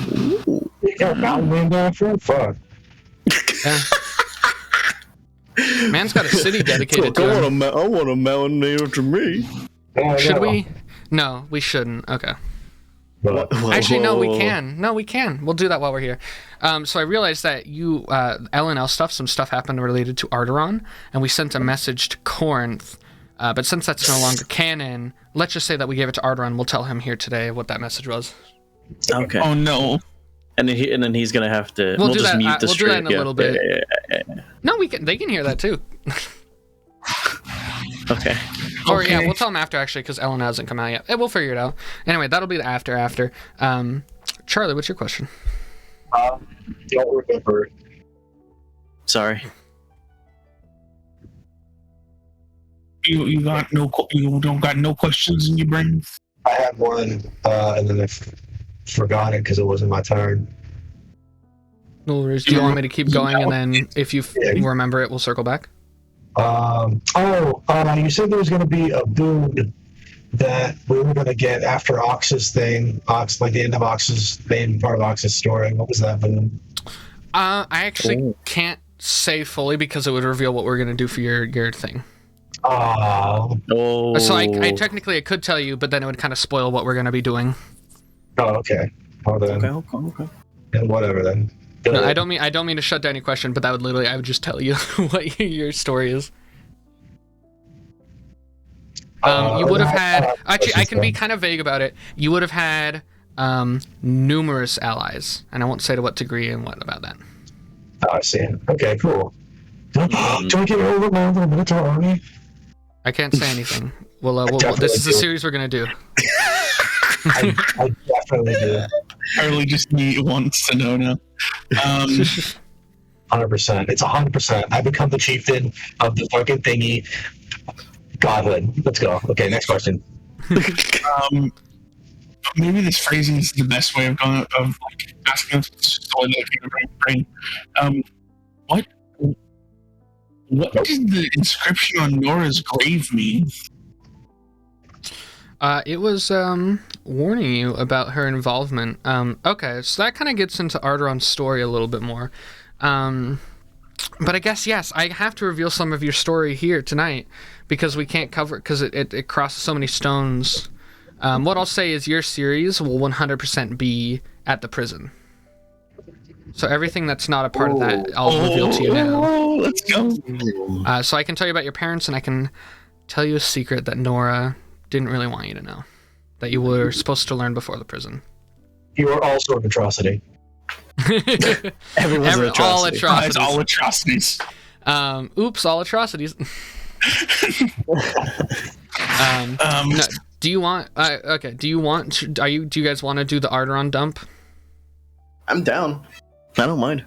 You got a mountain named after him? Fuck. Yeah. Man's got a city dedicated to him. I want a mountain named after me. Should we? No, we shouldn't. Okay. But, Actually, no, we can. No, we can. We'll do that while we're here. So I realized that you, LNL stuff, some stuff happened related to Arteron, and we sent a message to Corinth. But since that's no longer canon, let's just say that we gave it to Arteron. We'll tell him here today what that message was. Okay. Oh no. And then he's gonna have to. We'll do just that. mute the We'll do stream. that in a little bit. Yeah. No, we can. They can hear that too. Okay. Or yeah, Okay. we'll tell him after actually because Ellen hasn't come out yet. We'll figure it out. Anyway, that'll be the after. Charlie, what's your question? don't remember. Sorry. You don't got no questions in your brain? I had one, and then I forgot it because it wasn't my turn. No worries. Do you want me to keep going, and then if you remember it, we'll circle back? You said there was going to be a boon that we were going to get after Ox's thing. Ox, like the end of Ox's main part of Ox's story. What was that boon? I actually can't say fully because it would reveal what we're going to do for your thing. Oh, So I technically I could tell you, but then it would kind of spoil what we're going to be doing. okay. Well, then, Okay. and whatever then. Go No, ahead. I don't mean to shut down your question, but that would literally I would just tell you what your story is. You would have had actually I can be kind of vague about it. You would have had numerous allies, and I won't say to what degree and what about that. Oh, I see. Okay, cool. Do I get overwhelmed in the Minotaur army? I can't say anything. This is a series we're gonna do. I definitely do. Charlie just wants to know now. 100%. It's 100%. I become the chieftain of the fucking thingy. Godhood. Let's go. Okay, next question. Maybe this phrasing is the best way of going of like asking us. It's just the way that I came to my brain. What does the inscription on Nora's grave mean? It was warning you about her involvement. Okay, so that kind of gets into Arteron's story a little bit more. But I guess, yes, I have to reveal some of your story here tonight because we can't cover it because it crosses so many stones. What I'll say is your series will 100% be at the prison. So everything that's not a part of that, I'll reveal to you now. Let's go. So I can tell you about your parents, and I can tell you a secret that Nora didn't really want you to know, that you were supposed to learn before the prison. You are also an atrocity. Everyone's an atrocity. All atrocities. It's all atrocities. Oops, all atrocities. No, do you want? Okay. Do you want? Do you guys want to do the Arteron dump? I'm down. I don't mind.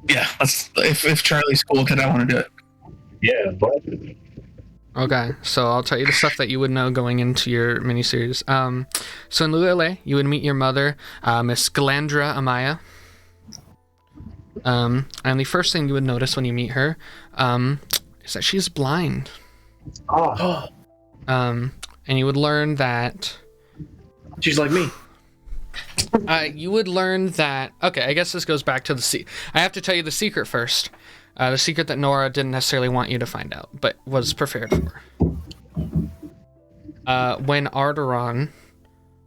Yeah, if Charlie's cool with it, I want to do it. Yeah, but Okay, so I'll tell you the stuff that you would know going into your miniseries. So in Lulele, you would meet your mother, Miss Glandra Amaya. And the first thing you would notice when you meet her is that she's blind. And you would learn that... She's like me. You would learn that... Okay, I guess this goes back to I have to tell you the secret first. The secret that Nora didn't necessarily want you to find out, but was prepared for. When Arteron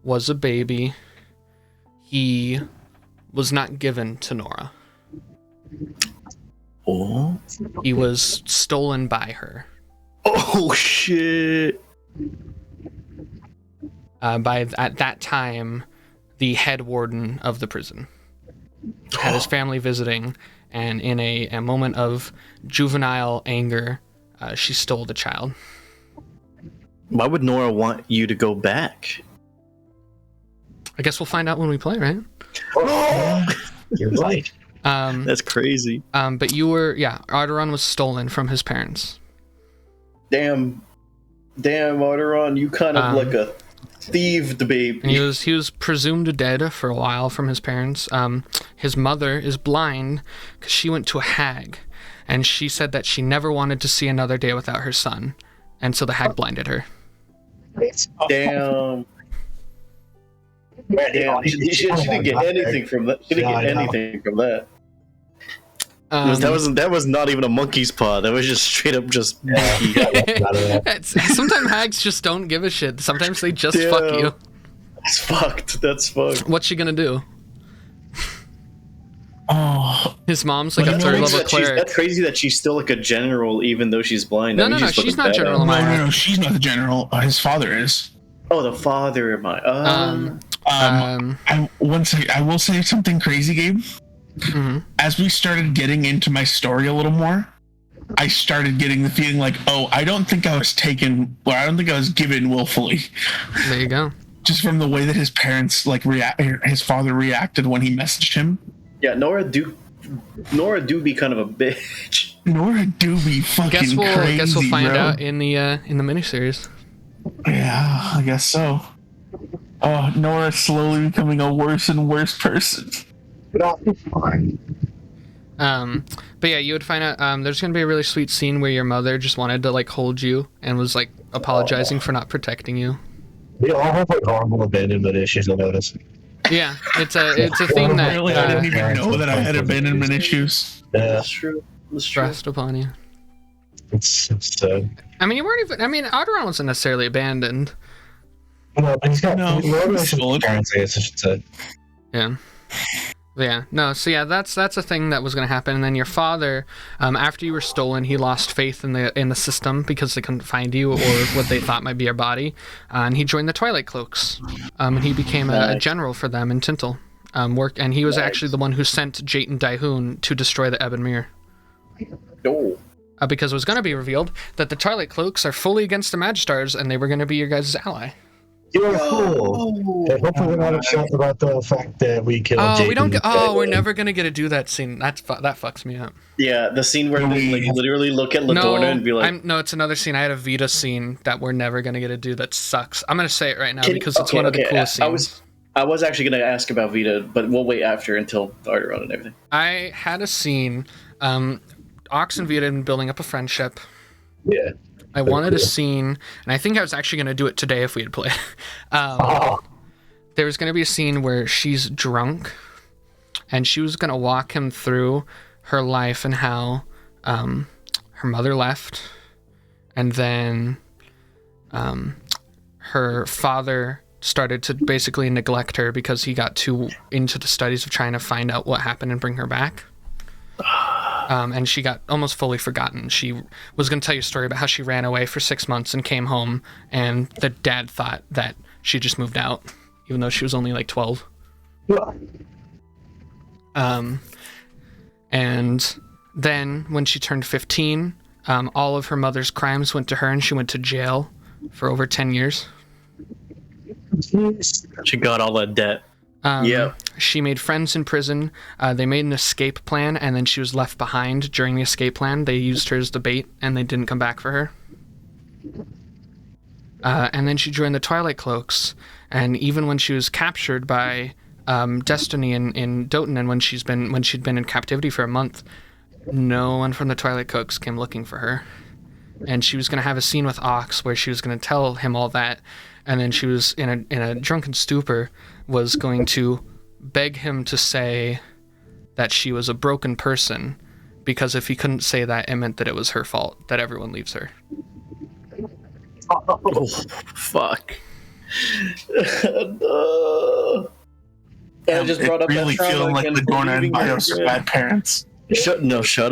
was a baby, he was not given to Nora. Oh. He was stolen by her. Oh shit. At that time, the head warden of the prison had his family visiting, and in a moment of juvenile anger, she stole the child. Why would Nora want you to go back? I guess we'll find out when we play, right? Oh, you're right. That's crazy. But Arteron was stolen from his parents. Damn, Arteron, you kind of like a thieved baby. And he was presumed dead for a while from his parents. His mother is blind because she went to a hag, and she said that she never wanted to see another day without her son, and so the hag blinded her. Damn. She didn't get anything from that. She didn't get anything from that. That was not even a monkey's paw. That was just straight up just monkey. Sometimes hags just don't give a shit. Sometimes they just fuck you. That's fucked. What's she gonna do? Oh, his mom's like a third level cleric. That's crazy that she's still like a general even though she's blind. No, she's not general. No, she's not the general. His father is. Oh, the father of my. I will say something crazy, Gabe. Mm-hmm. As we started getting into my story a little more, I started getting the feeling like, oh, I don't think I was taken, or I don't think I was given willfully. There you go. Just from the way that his parents his father reacted when he messaged him. Yeah, Nora do be kind of a bitch. Nora do be fucking crazy. Guess we'll find out in the miniseries. Yeah, I guess so. Oh, Nora's slowly becoming a worse and worse person. But yeah, you would find out there's gonna be a really sweet scene where your mother just wanted to like hold you and was like apologizing for not protecting you. We all have like horrible abandonment issues, I noticed. Yeah, it's a theme that really, I didn't even know that I had abandonment issues. Yeah, That's true. stressed upon you. it's I mean, you weren't even. I mean, Arteron wasn't necessarily abandoned. no, but he's got stolen. parents, I guess I should say. Yeah. Yeah, no, so yeah, that's a thing that was going to happen. And then your father, after you were stolen, he lost faith in the system because they couldn't find you or what they thought might be your body, and he joined the Twilight Cloaks, and he became a general for them in Tintle. And he was actually the one who sent Jate and Daihoon to destroy the Ebon Mirror. Oh. Because it was going to be revealed that the Twilight Cloaks are fully against the Magistars, and they were going to be your guys' ally. You're cool. Hey, hopefully we're not upset about the fact that we killed Jake. We're never gonna get to do that scene. That fucks me up. Yeah, the scene where they like literally look at Ladorna and be like, no, it's another scene. I had a Vita scene that we're never gonna get to do. That sucks. I'm gonna say it right now because it's one of the coolest scenes. I was actually gonna ask about Vita, but we'll wait after until Arteron and everything. I had a scene. Ox and Vita had been building up a friendship. Yeah. I wanted a scene, and I think I was actually going to do it today if we had played. There was going to be a scene where she's drunk, and she was going to walk him through her life and how her mother left, and then her father started to basically neglect her because he got too into the studies of trying to find out what happened and bring her back. And she got almost fully forgotten. She was going to tell you a story about how she ran away for 6 months and came home, and the dad thought that she just moved out, even though she was only like 12. And then when she turned 15, all of her mother's crimes went to her, and she went to jail for over 10 years. She got all that debt. She made friends in prison. They made an escape plan, and then she was left behind during the escape plan. They used her as the bait, and they didn't come back for her. And then she joined the Twilight Cloaks, and even when she was captured by Destiny in Doton, and when she'd been in captivity for a month, no one from the Twilight Cloaks came looking for her. And she was going to have a scene with Ox where she was going to tell him all that, and then she was in a drunken stupor was going to beg him to say that she was a broken person, because if he couldn't say that, it meant that it was her fault that everyone leaves her. Oh, fuck. No. I just brought up that really trauma feeling like again, Ladorna and believing her. Bios are bad parents. Shut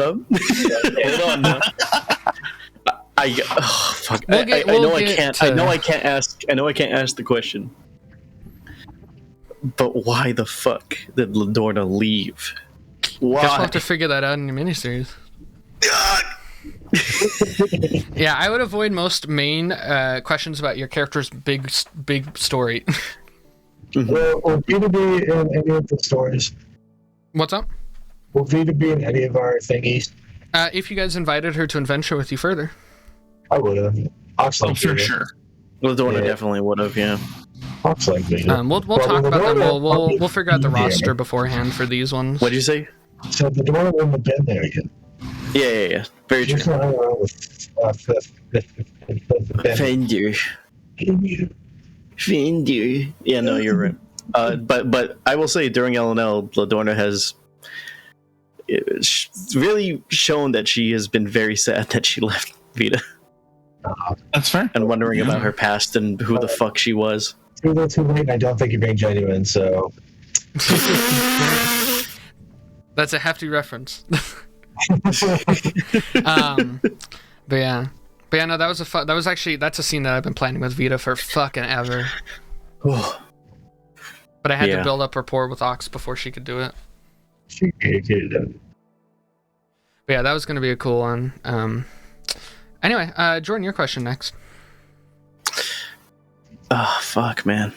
up. Hold on now. Fuck. I know I can't ask the question. But why the fuck did Ladorna leave? Why? Guess we'll have to figure that out in your miniseries. Yeah, I would avoid most main questions about your character's big story. Will Vita be in any of the stories? What's up? Will Vita be in any of our thingies? If you guys invited her to adventure with you further. I would have. Ox like For Vita. sure. Ladorna definitely would have, yeah. Ox like Vita. We'll talk about them. We'll figure out the roster beforehand for these ones. What'd you say? So the door wouldn't have been there yet. Yeah. Very true. Just not hang around with Fender. Yeah, no, you're right. But I will say during LNL, Ladorna has really shown that she has been very sad that she left Vita That's fair. and wondering about her past and who the fuck she was. too late, and I don't think you're being genuine, so... That's a hefty reference. But yeah, no, that was that's a scene that I've been planning with Vita for fucking ever. But I had to build up rapport with Ox before she could do it. But yeah, that was gonna be a cool one. Anyway, Jordan, your question next. Oh fuck, man.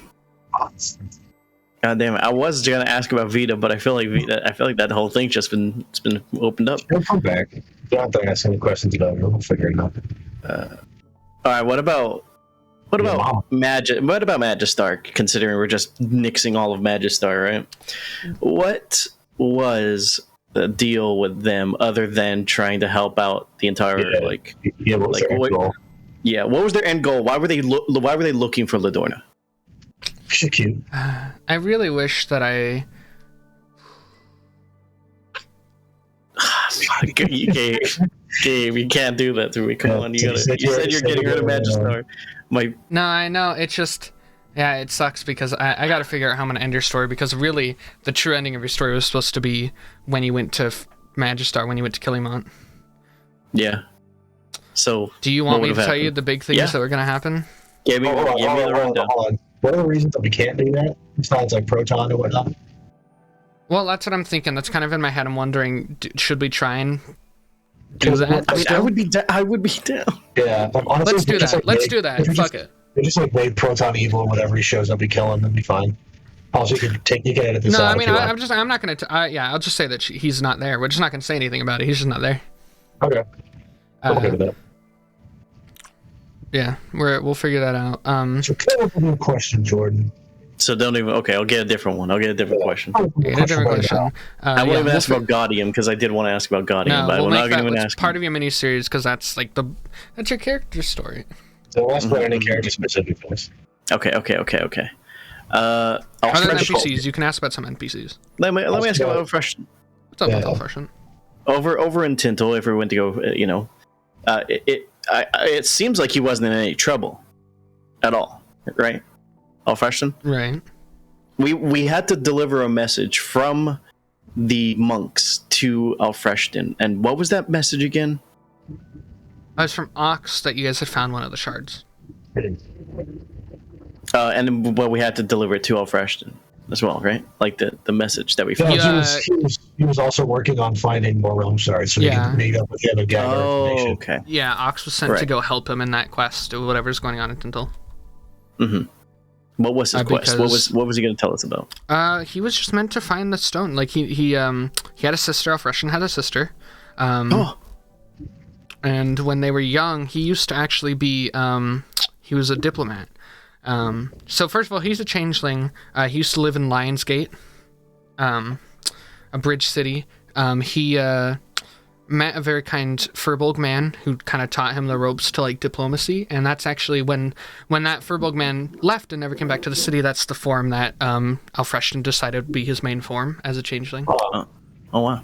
God damn it! I was gonna ask about Vita, but I feel like that whole thing's just been opened up. He'll come back. You don't have to ask any questions about it. We'll figure it out. All right. What about Magistar? Considering we're just nixing all of Magistar, right? What was the deal with them other than trying to help out the entire what was their end goal? Yeah, what was their end goal? Why were they looking for Ladorna? She's cute. I really wish that I. Gabe, you can't do that to me. Come on, you said you're getting rid of Magistar. No, I know. It's just, yeah, it sucks because I got to figure out how I'm gonna end your story, because really the true ending of your story was supposed to be when you went to Magistar, when you went to Killimont. Yeah. So. Do you want me to tell you the big things that were gonna happen? Give me the rundown. Hold on. What are the reasons that we can't do that besides like Proton and whatnot? Well, that's what I'm thinking. That's kind of in my head. I'm wondering, should we try and do that? I would be down. Yeah, honestly, Let's do that. Let's do that. Fuck it. You just like wave Proton evil, whatever he shows up, you kill him, and be fine. Also, you can edit this out. No, I mean, I'm not gonna. I'll just say that he's not there. We're just not gonna say anything about it. He's just not there. Okay. I'm okay with that. Yeah, we'll figure that out. So come up with a question, Jordan. So don't even. Okay, I'll get a different one. I'll get a different question. Get a different question. I won't even ask about Gaudium because I did want to ask about Gaudium, but I'm not going to ask. Part of your mini-series because that's like that's your character story. So let's put any character specific things. Okay. Other than NPCs, you can ask about some NPCs. Let me ask about Elfreshen. What's up with Elfreshen? Over in Tintle, if we went to go, it seems like he wasn't in any trouble at all, right? Elfreshen? Right. We had to deliver a message from the monks to Elfreshen, and what was that message again? It was from Ox that you guys had found one of the shards. And we had to deliver it to Elfreshen as well, right? Like the message that we found. He was also working on finding more realm shards, so we could meet up with him and gather information. Okay. Yeah, Ox was sent to go help him in that quest or whatever's going on in Tintle. Mm-hmm. What was his quest? What was he going to tell us about? He was just meant to find the stone. Like he had a sister. Elfreshen had a sister. And when they were young, he used to actually be he was a diplomat. So first of all, he's a changeling. He used to live in Lionsgate, a bridge city. He met a very kind Furbolg man who kind of taught him the ropes to like diplomacy, and that's actually when that Furbolg man left and never came back to the city. That's the form that Elfreshen decided would be his main form as a changeling. Oh wow.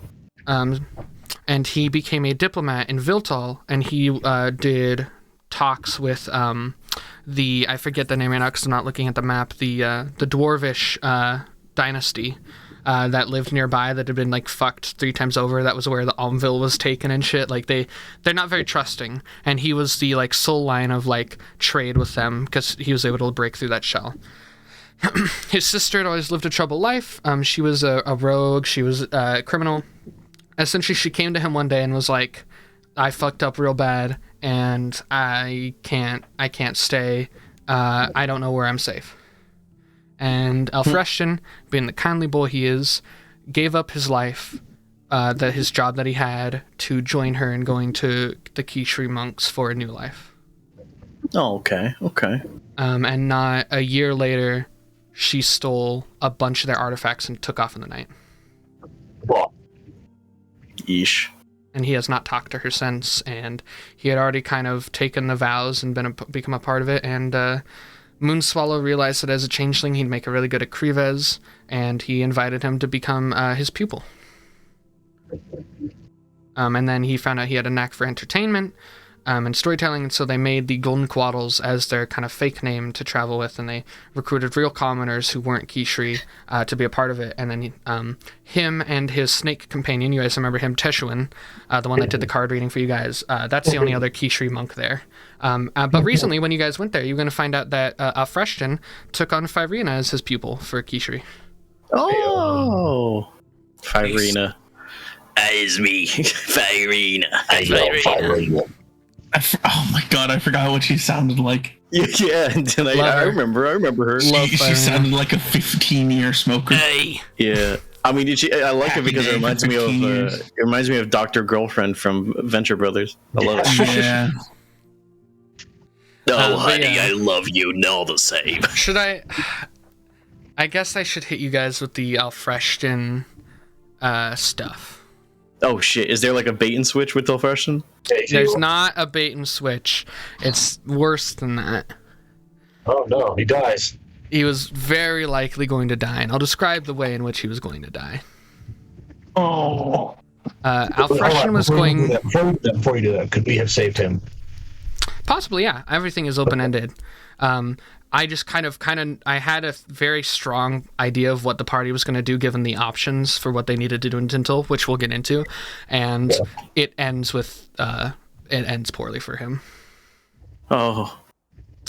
And he became a diplomat in Viltal, and he did talks with I forget the name right now because I'm not looking at the map. The dwarvish dynasty that lived nearby that had been like fucked 3 times over. That was where the Almville was taken and shit. Like they're not very trusting, and he was the like sole line of like trade with them because he was able to break through that shell. His sister had always lived a troubled life. She was a rogue. She was a criminal. Essentially, she came to him one day and was like, "I fucked up real bad, and I can't stay. I don't know where I'm safe." And Alfreshton, being the kindly boy he is, gave up his life, his job that he had, to join her in going to the Kishri monks for a new life. Oh, okay. And not a year later, she stole a bunch of their artifacts and took off in the night. Well, Yeesh. And he has not talked to her since, and he had already kind of taken the vows and become a part of it, and Moonswallow realized that as a changeling he'd make a really good Akrives, and he invited him to become his pupil. And then he found out he had a knack for entertainment and storytelling, and so they made the Golden Quaddles as their kind of fake name to travel with, and they recruited real commoners who weren't Kishri to be a part of it. And then him and his snake companion, you guys remember him, Teshuin, the one that did the card reading for you guys, that's the only other Kishri monk there. But recently, when you guys went there, you're going to find out that Alfreshton took on Firena as his pupil for Kishri. Oh, Firena. As me, Firena. Firena. Oh my god, I forgot what she sounded like. Yeah, and I remember her. She sounded like a 15-year smoker. Hey. Yeah, I mean, I like it because it reminds me of Dr. Girlfriend from Venture Brothers. I love it. Yeah. Oh, honey, yeah. I love you. All the same. Should I guess I should hit you guys with the Alfreshton stuff. Oh shit! Is there like a bait and switch with Alfreshton? There's not a bait and switch. It's worse than that. Oh no, he dies. He was very likely going to die, and I'll describe the way in which he was going to die. Oh. Alfreshton was going... Before you do that, could we have saved him? Possibly, yeah. Everything is open-ended. I just kind of I had a very strong idea of what the party was going to do given the options for what they needed to do in Tintle, which we'll get into, and it ends poorly for him. Oh.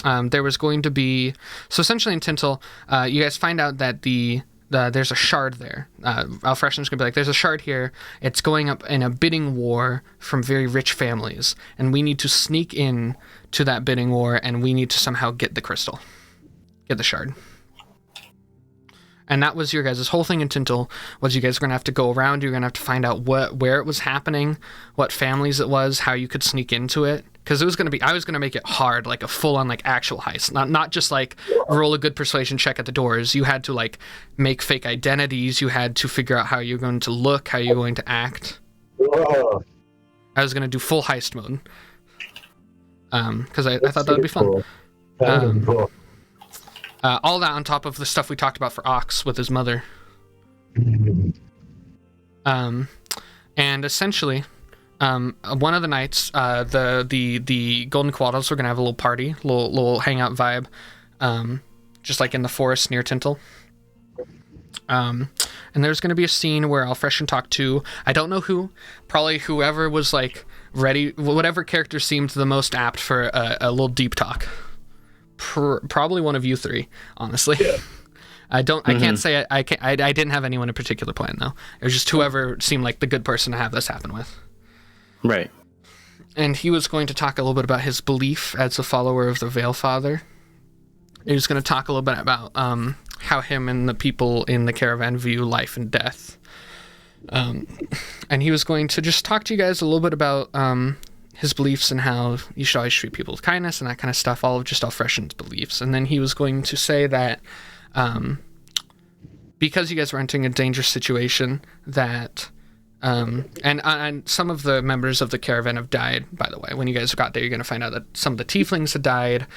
There was going to be, so essentially in Tintle, you guys find out that there's a shard there. Alfreshton's gonna be like, there's a shard here. It's going up in a bidding war from very rich families, and we need to sneak in to that bidding war, and we need to somehow get the crystal, get the shard. And that was your guys' whole thing in Tintle, was you guys were gonna have to go around. You're gonna have to find out where it was happening, what families it was, how you could sneak into it. Because I was gonna make it hard, like a full-on like actual heist, not just like roll a good persuasion check at the doors. You had to like make fake identities. You had to figure out how you're going to look, how you're going to act. I was gonna do full heist mode, because I thought that would be fun. All that on top of the stuff we talked about for Ox with his mother. And essentially. One of the nights, the Golden Quaddles were gonna have a little party, little hangout vibe, just like in the forest near Tintle. And there's gonna be a scene where Alfreshton talked to, I don't know who, probably whoever was like ready, whatever character seemed the most apt for a little deep talk. Probably one of you three, honestly. Yeah. I can't say I didn't have anyone in particular plan though. It was just whoever seemed like the good person to have this happen with. Right. And he was going to talk a little bit about his belief as a follower of the Veil Father. He was going to talk a little bit about how him and the people in the caravan view life and death. And he was going to just talk to you guys a little bit about his beliefs and how you should always treat people with kindness and that kind of stuff, all of just Alfreshton's beliefs. And then he was going to say that because you guys were entering a dangerous situation, that... and some of the members of the caravan have died, by the way. When you guys got there, you're going to find out that some of the tieflings had died,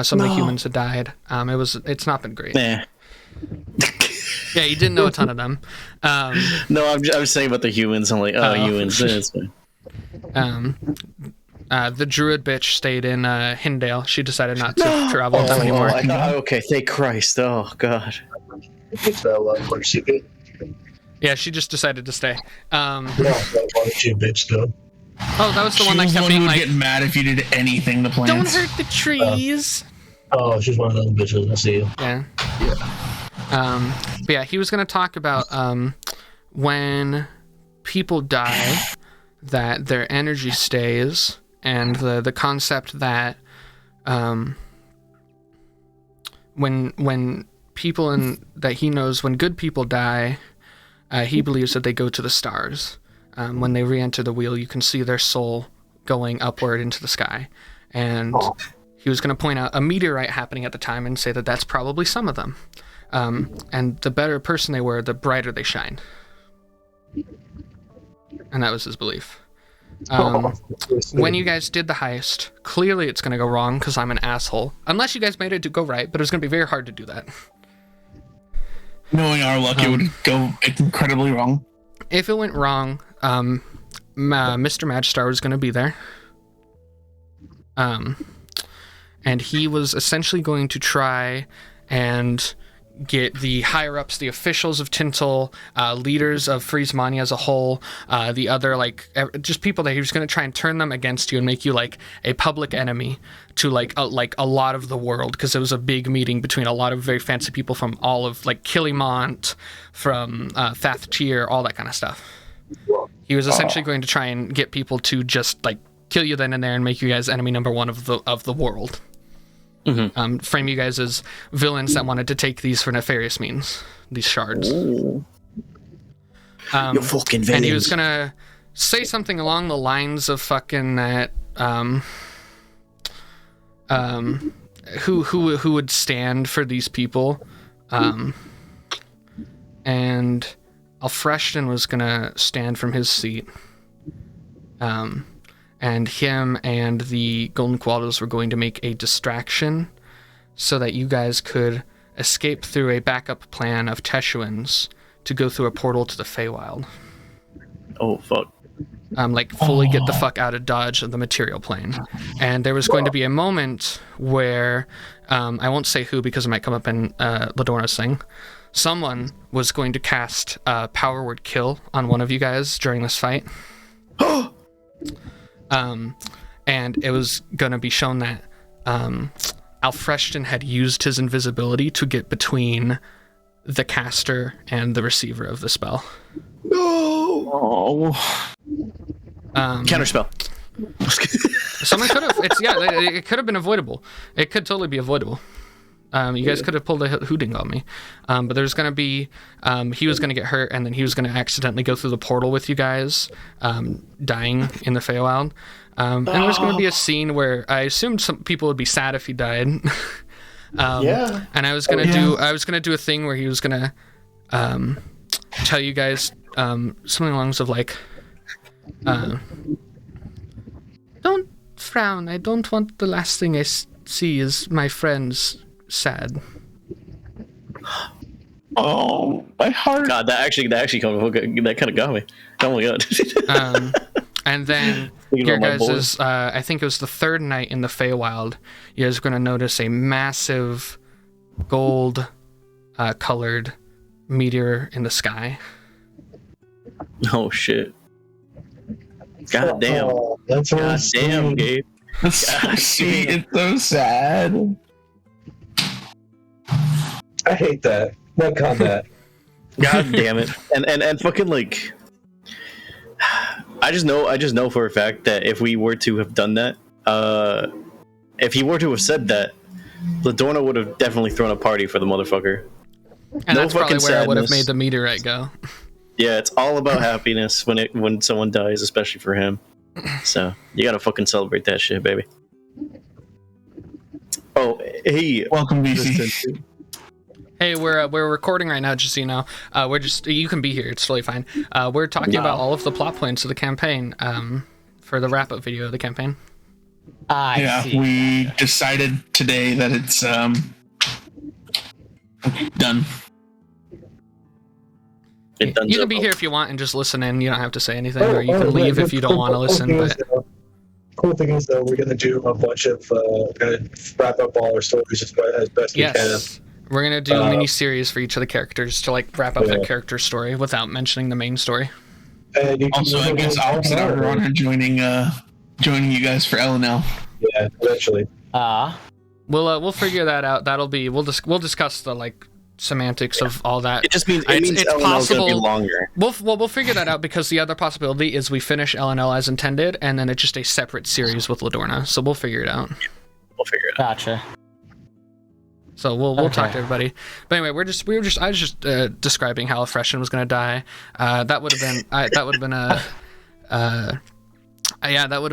some of the humans had died. It's not been great. Nah. Yeah, you didn't know a ton of them. No, I was saying about the humans. I'm like, humans. It's fine. The druid bitch stayed in Hindale. She decided not to travel with them anymore. Okay, thank Christ. Oh, God. Bella, where she go? Yeah, she just decided to stay. No, why did you bitch go? Oh, that was the one that was kept who being would like, get mad if you did anything to "Don't plants. hurt the trees." Oh, she's one of those bitches. I see you. Yeah. But yeah, he was going to talk about when people die, that their energy stays, and the concept that when people that he knows, when good people die, he believes that they go to the stars. When they re-enter the wheel, you can see their soul going upward into the sky, and he was going to point out a meteorite happening at the time and say that that's probably some of them. And the better person they were, the brighter they shined. And that was his belief. When you guys did the heist, clearly it's going to go wrong because I'm an asshole. Unless you guys made it to go right, but it was going to be very hard to do that. Knowing our luck, it would go incredibly wrong. If it went wrong, Mr. Magstar was going to be there. And he was essentially going to try and get the higher-ups, the officials of Tintel, leaders of Friesmania as a whole, the other, like, just people that he was going to try and turn them against you and make you, like, a public enemy to, like a lot of the world, because it was a big meeting between a lot of very fancy people from all of, like, Killimont, from Thattier, all that kind of stuff. He was essentially going to try and get people to just, like, kill you then and there and make you guys enemy number one of the world. Mm-hmm. Frame you guys as villains that wanted to take these for nefarious means, these shards. You're fucking villains. And he was gonna say something along the lines of fucking that. Who would stand for these people? And Alfreshton was gonna stand from his seat. And him and the Golden Quaddles were going to make a distraction so that you guys could escape through a backup plan of Teshuans to go through a portal to the Feywild. Oh, fuck. Like, fully get the fuck out of Dodge of the material plane. And there was going to be a moment where, I won't say who because it might come up in Ladorna's thing, someone was going to cast Power Word Kill on one of you guys during this fight. And it was going to be shown that Alfreshton had used his invisibility to get between the caster and the receiver of the spell. No! Counterspell. Someone could have. It could have been avoidable. It could totally be avoidable. You guys could have pulled a hooting on me. But there's going to be... he was going to get hurt, and then he was going to accidentally go through the portal with you guys, dying in the Feywild. And there's going to be a scene where I assumed some people would be sad if he died. Yeah. And I was going to do a thing where he was going to tell you guys something along the lines of, like... don't frown. I don't want the last thing I see is my friends sad. Oh, my heart. God, that actually that kind of got me. Oh my god. And then your guys' I think it was the third night in the Feywild, you guys are going to notice a massive gold colored meteor in the sky. Oh shit. God damn. That's God damn, Gabe. See, it's so sad. I hate that. What combat? God damn it. And fucking, like, I just know for a fact that if we were to have done that, if he were to have said that, Ladorna would have definitely thrown a party for the motherfucker. And No that's probably fucking where I would have sadness. made the meteorite go. Yeah, it's all about happiness when someone dies, especially for him. So you gotta fucking celebrate that shit, baby. Oh, hey, Welcome, BC. Hey, we're recording right now, just so you know. You can be here, it's totally fine. We're talking about all of the plot points of the campaign, for the wrap-up video of the campaign. Yeah, we decided today that it's done. it done You can be here if you want and just listen in. You don't have to say anything, or you can leave if you don't want to listen. But Cool thing is, though, we're going to do a bunch of, going to wrap up all our stories as best we can. yes, We're gonna do a mini series for each of the characters to like wrap up that character story without mentioning the main story. Also, I guess I'll get on joining you guys for LNL. Yeah, eventually. We'll figure that out. We'll discuss the like semantics of all that. It just means it's possible. Gonna be longer. We'll figure that out because the other possibility is we finish LNL as intended, and then it's just a separate series with Ladorna. So we'll figure it out. We'll figure it out. Gotcha. So we'll talk to everybody. But anyway, I was just describing how Freshen was gonna die. That would have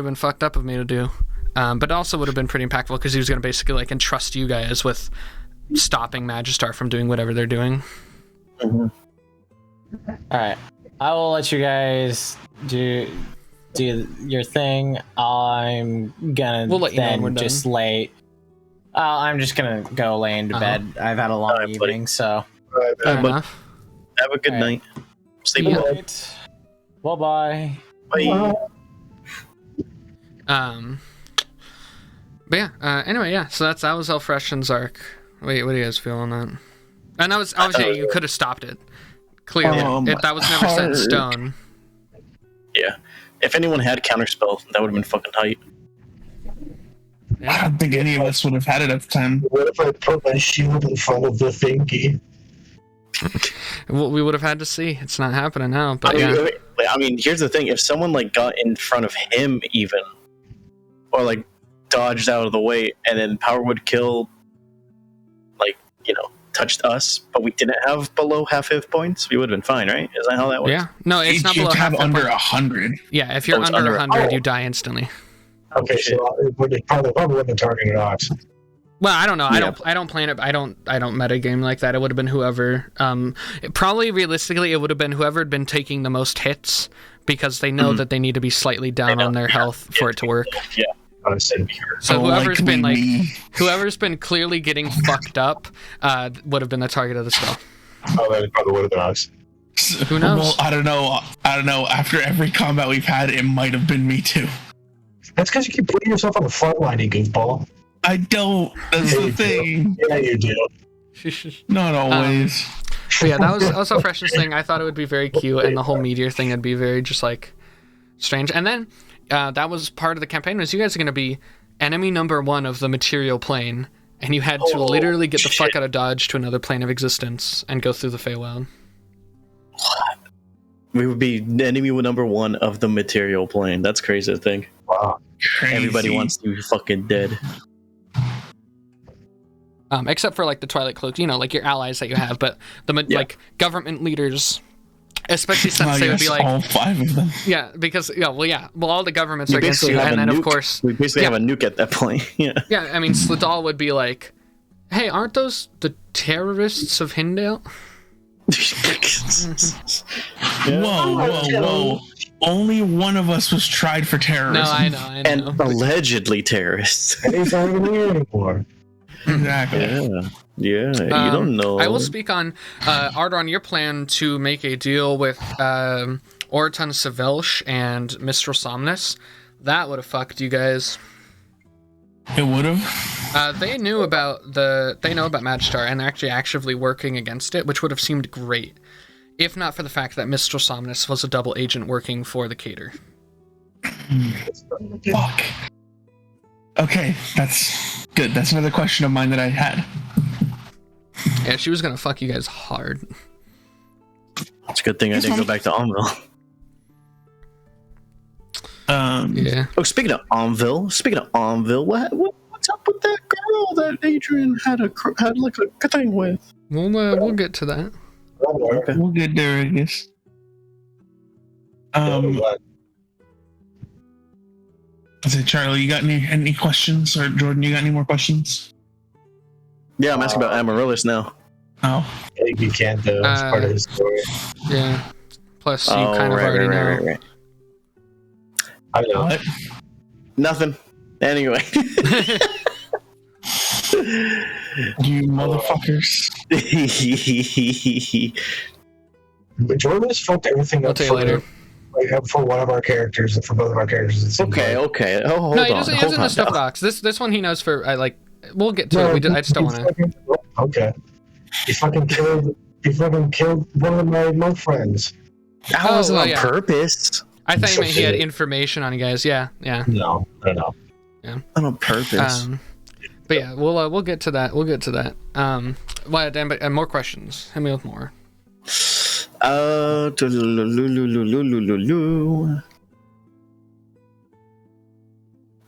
been fucked up of me to do. But it also would have been pretty impactful because he was gonna basically like entrust you guys with stopping Magistar from doing whatever they're doing. All right, I will let you guys do your thing. I'm gonna just lay. I'm just gonna go lay into bed. I've had a long evening, so. Fair enough. Have a good night. Sleep well. Well, bye. Bye. But yeah. Anyway, yeah. So that was Elfreshen's arc. Wait, what do you guys feel on that? And that was obviously you could have stopped it. Clearly, that was never set in stone. Yeah. If anyone had counterspell, that would have been fucking tight. I don't think any of us would have had it at the time. What if I put my shield in front of the thingy? Well, we would have had to see. It's not happening now. But I mean, here's the thing: if someone like got in front of him, even, or like dodged out of the way, and then power would kill, like touched us, but we didn't have below half hit points, we would have been fine, right? Is that how that works? Yeah. No, it's not you below have half under point. 100. Yeah, if you're under 100, you die instantly. Okay, so it probably wouldn't have targeted Ox. Well, I don't know. Yeah. I don't plan it. I don't meta game like that. It would have been whoever. Probably realistically, it would have been whoever had been taking the most hits because they know that they need to be slightly down on their health for it to work. Yeah. So whoever's been clearly getting fucked up would have been the target of the spell. Oh, that probably would have been Ox. Who knows? Well, I don't know. After every combat we've had, it might have been me too. That's because you keep putting yourself on the front line, you goofball. I don't. That's the thing. Yeah, you do. Not always. But yeah, that was also Freshness thing. I thought it would be very cute, and the whole meteor thing would be very just like strange. And then that was part of the campaign was you guys are going to be enemy number 1 of the material plane, and you had to literally get the fuck out of Dodge to another plane of existence and go through the Feywild. What? We would be enemy number 1 of the material plane. That's crazy to think. Wow. Crazy. Everybody wants to be fucking dead. Except for like the Twilight Cloak, like your allies that you have, but like government leaders, especially since they would be like all 5 of them. Yeah, because all the governments are against you, and then of course we basically have a nuke at that point. Yeah. Yeah, I mean Sladal would be like, "Hey, aren't those the terrorists of Hindale?" Whoa. Only one of us was tried for terrorism. No, I know. And allegedly terrorists. And he's not even here anymore. Exactly. Yeah, you don't know. I will speak on Ardron, your plan to make a deal with Oraton Savelsh and Mistral Somnus. That would have fucked you guys. It would have. They know about Magistar and they're actually actively working against it, which would have seemed great, if not for the fact that Mistral Somnus was a double agent working for the Cater. Fuck. Okay, that's good. That's another question of mine that I had. Yeah, she was gonna fuck you guys hard. It's a good thing I didn't go back to Anvil. Yeah. Oh, speaking of Anvil, what's up with that girl that Adrian had like a thing with? We'll get to that. Okay. We'll get there, I guess. I say, Charlie, you got any questions? Or Jordan, you got any more questions? Yeah, I'm asking about Amaryllis now. Oh. I think you can't, though. It's part of the story. Yeah. Plus, you kind of already know. Right. I know. What? Nothing. Anyway. You motherfuckers. But Jordan has fucked everything I'll up tell you later. For one of our characters and for both of our characters. Okay. Oh, hold No, on. he doesn't know stuff box. This one he knows for we'll get to it. I just don't want to. Okay. You fucking killed one of my monk friends. That wasn't on purpose. I thought you meant he had information on you guys. Yeah. No. Yeah. Not on purpose. But yeah, we'll get to that. But more questions. Hit me with more.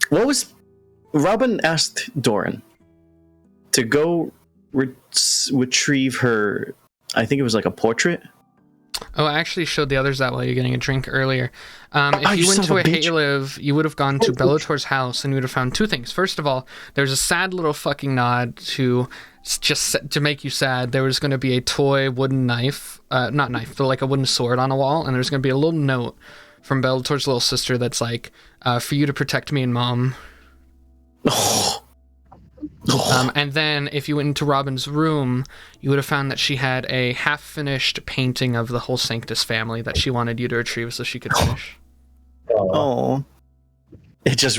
What was Robin asked Doran to go retrieve her? I think it was like a portrait. Oh, I actually showed the others that while you're getting a drink earlier. If you went to a Haylive, you would have gone to Bellator's house and you would have found two things. First of all, there's a sad little fucking nod to make you sad. There was going to be a toy wooden knife, not knife, but like a wooden sword on a wall, and there's going to be a little note from Bellator's little sister that's like, for you to protect me and Mom. And then if you went into Robin's room, you would have found that she had a half-finished painting of the whole Sanctus family that she wanted you to retrieve so she could finish. Oh. It just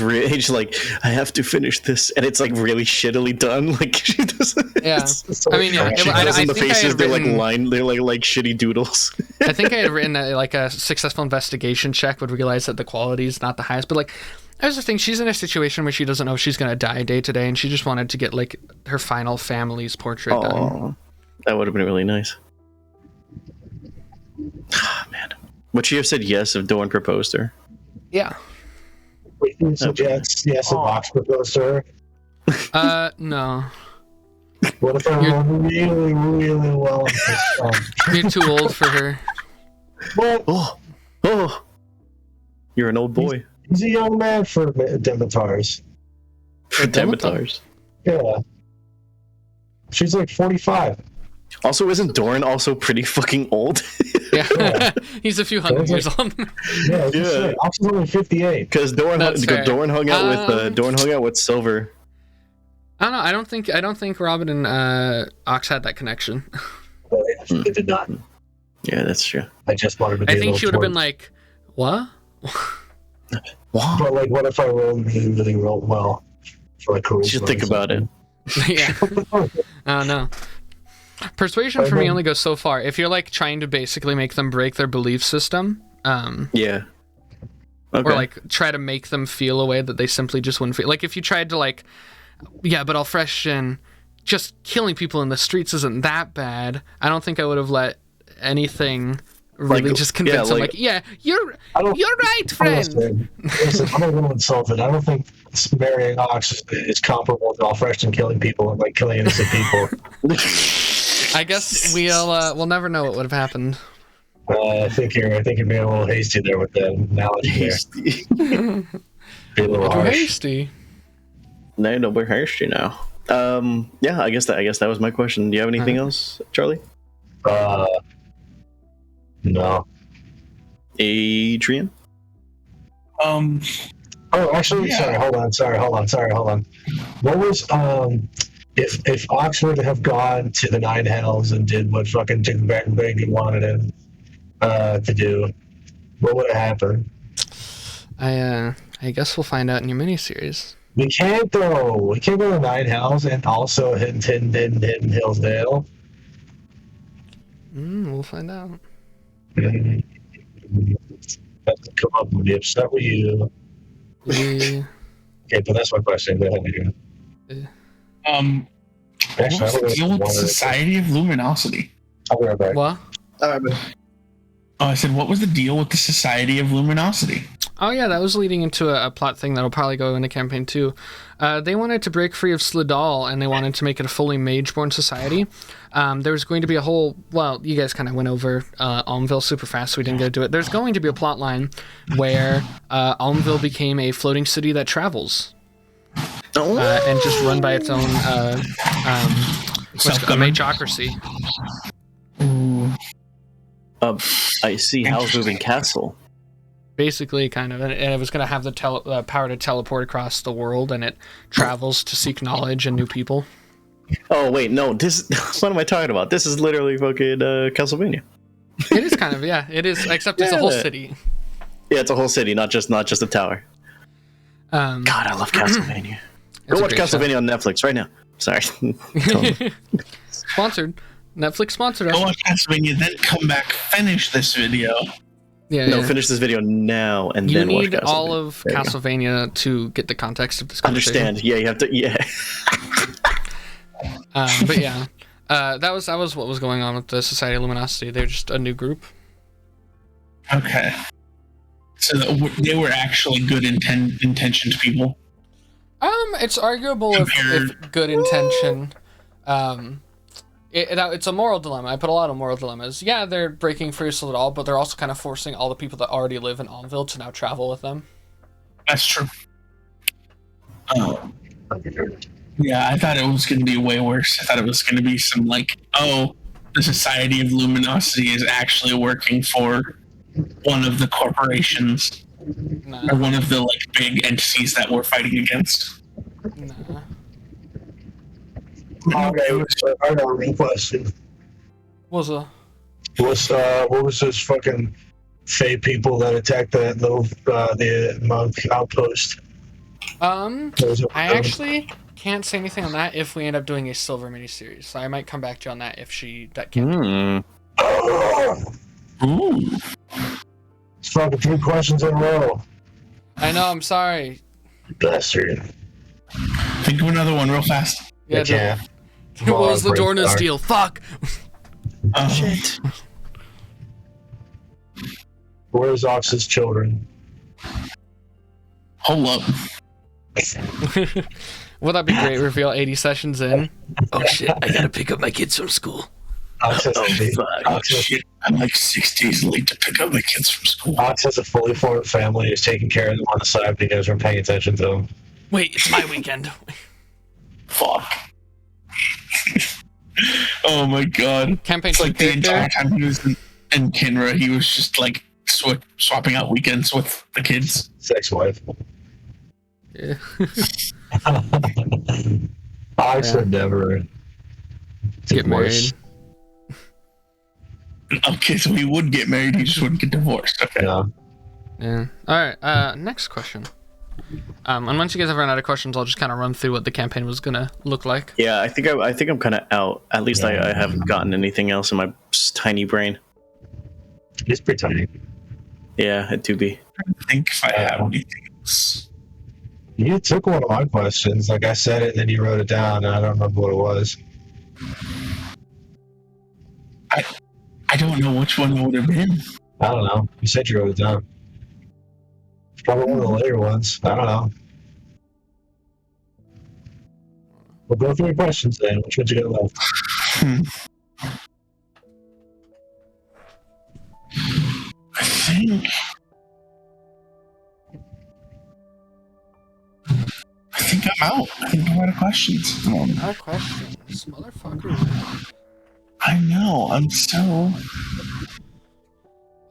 like, I have to finish this, and it's like really shittily done. Like she doesn't. Yeah, I mean, yeah. The faces, they're like shitty doodles. I think I had written like a successful investigation check would realize that the quality is not the highest, but like. That's the thing, she's in a situation where she doesn't know if she's going to die day to day, and she just wanted to get, like, her final family's portrait done. That would have been really nice. Man. Would she have said yes if Doran proposed to her? Yeah. Wait, so yes, if Vox proposed to her? No. What if I roll really, really well? You're too old for her. What? Oh. You're an old boy. He's a young man for Demetars. For Demetars? Yeah. She's like 45. Also, isn't Doran also pretty fucking old? Yeah. He's a few hundred years old. Yeah. Ox is only 58. Because Doran hung out with Silver. I don't know. I don't think Robin and Ox had that connection. They did not. Yeah, that's true. I just wanted to. I think she would have been like, "What?" But like, what if I rolled really well for like charisma? You should think about it. Yeah. I don't know. Persuasion for me only goes so far. If you're like trying to basically make them break their belief system, yeah, okay. Or like try to make them feel a way that they simply just wouldn't feel. Like if you tried to like, yeah, but Alfreshen, just killing people in the streets isn't that bad. I don't think I would have let anything. Really, just convince him, you're right, friend. Listen, I'm not going to insult it. I don't think marrying Ox is comparable to Alfreshen killing people and like killing innocent people. I guess we'll never know what would have happened. I think you're being a little hasty there with that analogy. Hasty. Be a little harsh. Hasty. No, we're hasty now. Yeah, I guess that was my question. Do you have anything else, Charlie? No. Adrian? Oh, actually, yeah. Sorry, hold on. What was, if Ox were to have gone to the Nine Hells and did what fucking Dick Bagney wanted him to do, what would have happened? I guess we'll find out in your miniseries. We can't, though. We can't go to Nine Hells and also hit Hillsdale. We'll find out. Come up and be upset with you. Okay, but that's my question. Go ahead, Adrian. What was the deal with the Society of Luminosity? I'll be right back. What? I said, what was the deal with the Society of Luminosity? Oh yeah, that was leading into a plot thing that'll probably go into campaign 2. They wanted to break free of Slidal, and they wanted to make it a fully mage-born society. There was going to be a whole... Well, you guys kind of went over Almville super fast, so we didn't get to it. There's going to be a plot line where Almville became a floating city that travels. And just run by its own... a mageocracy. I see. Howl's Moving Castle. Basically, kind of, and it was going to have the power to teleport across the world, and it travels to seek knowledge and new people. Oh wait, no! What am I talking about? This is literally fucking Castlevania. It is kind of, yeah. It is, except it's a whole city. Yeah, it's a whole city, not just a tower. God, I love Castlevania. Go watch Castlevania on Netflix right now. Sorry. Sponsored. Netflix sponsored us. Go watch Castlevania, then come back, finish this video. Yeah, finish this video now and you then watch need Castlevania. all of Castlevania to get the context of this conversation. Understand? Yeah, you have to. Yeah. But yeah, that was what was going on with the Society of Luminosity. They're just a new group. Okay. So they were actually good intentioned people. It's arguable if good intention. It's a moral dilemma. I put a lot of moral dilemmas. Yeah, they're breaking free of it all, but they're also kind of forcing all the people that already live in Almville to now travel with them. That's true. Yeah, I thought it was going to be way worse. I thought it was going to be some the Society of Luminosity is actually working for one of the corporations. Nah. Or one of the big entities that we're fighting against. Nah. Okay, I got a real question. What was those fucking Fey people that attacked the monk outpost? I actually can't say anything on that if we end up doing a silver miniseries. So I might come back to you on that if that can't. Ooh. It's fucking 3 questions in a row. I know, I'm sorry. Bastard. Think of another one real fast. Yeah, what was the door to steal? Fuck! Shit. Where's Ox's children? Hold up. Would that be great? Reveal 80 sessions in. Oh shit, I gotta pick up my kids from school. Ox Shit, I'm 6 days late to pick up my kids from school. Ox has a fully formed family who's taking care of them on the side, but you guys aren't paying attention to them. Wait, it's my weekend. Fuck. Oh my god. Campaign it's the character. entire time he was in Kinra, he was just swapping out weekends with the kids. Sex wife. Yeah. Ox would never Get married. Okay, so he would get married, he just wouldn't get divorced. Okay. Yeah. Alright, next question. And once you guys have run out of questions, I'll just kind of run through what the campaign was gonna look like. Yeah, I think I'm kind of out. At least I haven't gotten anything else in my tiny brain. It's pretty tiny. Yeah, it do be. I think if I have anything else. You took one of my questions, I said it, and then you wrote it down, and I don't remember what it was. I don't know which one it would have been. I don't know. You said you wrote it down. It's probably one of the later ones. I don't know. We'll go through your questions then. Which ones you got left? I think I'm out. I think I'm out of questions at the moment. Out of questions, motherfucker. I know. I'm so.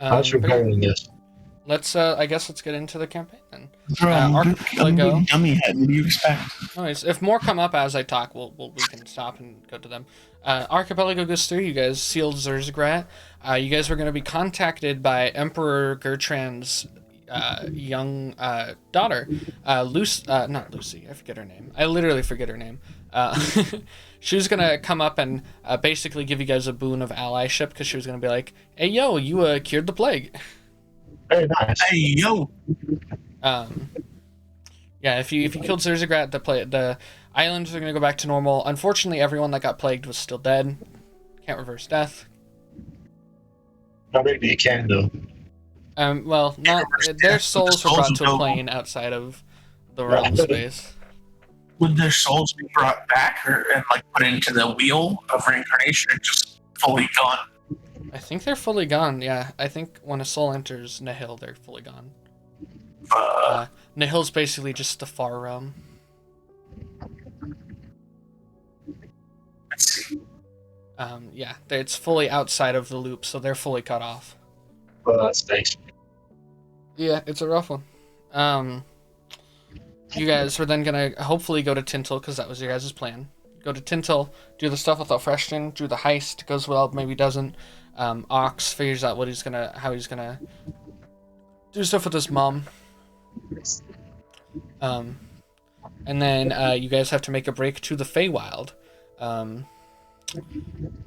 How's your preparing this? I guess let's get into the campaign then. Bro, I'm Archipelago. dummy head. What do you expect? Anyways, if more come up as I talk, we can stop and go to them. Archipelago goes through. You guys sealed Dizagreeables. You guys were going to be contacted by Emperor Gertran's young daughter, not Lucy. I forget her name. I literally forget her name. She was gonna come up and basically give you guys a boon of allyship because she was gonna be like, "Hey, yo, you cured the plague." Very nice. Hey, yo. Yeah, if you killed Dizagreeables, the islands are gonna go back to normal. Unfortunately, everyone that got plagued was still dead. Can't reverse death. No, maybe you can though. Well, not their souls were brought to a plane outside of the realm space. Would their souls be brought back and put into the wheel of reincarnation or just fully gone? I think they're fully gone, yeah. I think when a soul enters Nihil, they're fully gone. Nihil's basically just the far realm. Let's see. Yeah, it's fully outside of the loop, so they're fully cut off. Well, that's nice. Yeah, it's a rough one. You guys were then gonna hopefully go to Tintel, because that was your guys' plan. Go to Tintel, do the stuff with Alfreshton, do the heist, goes well, maybe doesn't. Ox figures out how he's gonna do stuff with his mom. And then you guys have to make a break to the Feywild.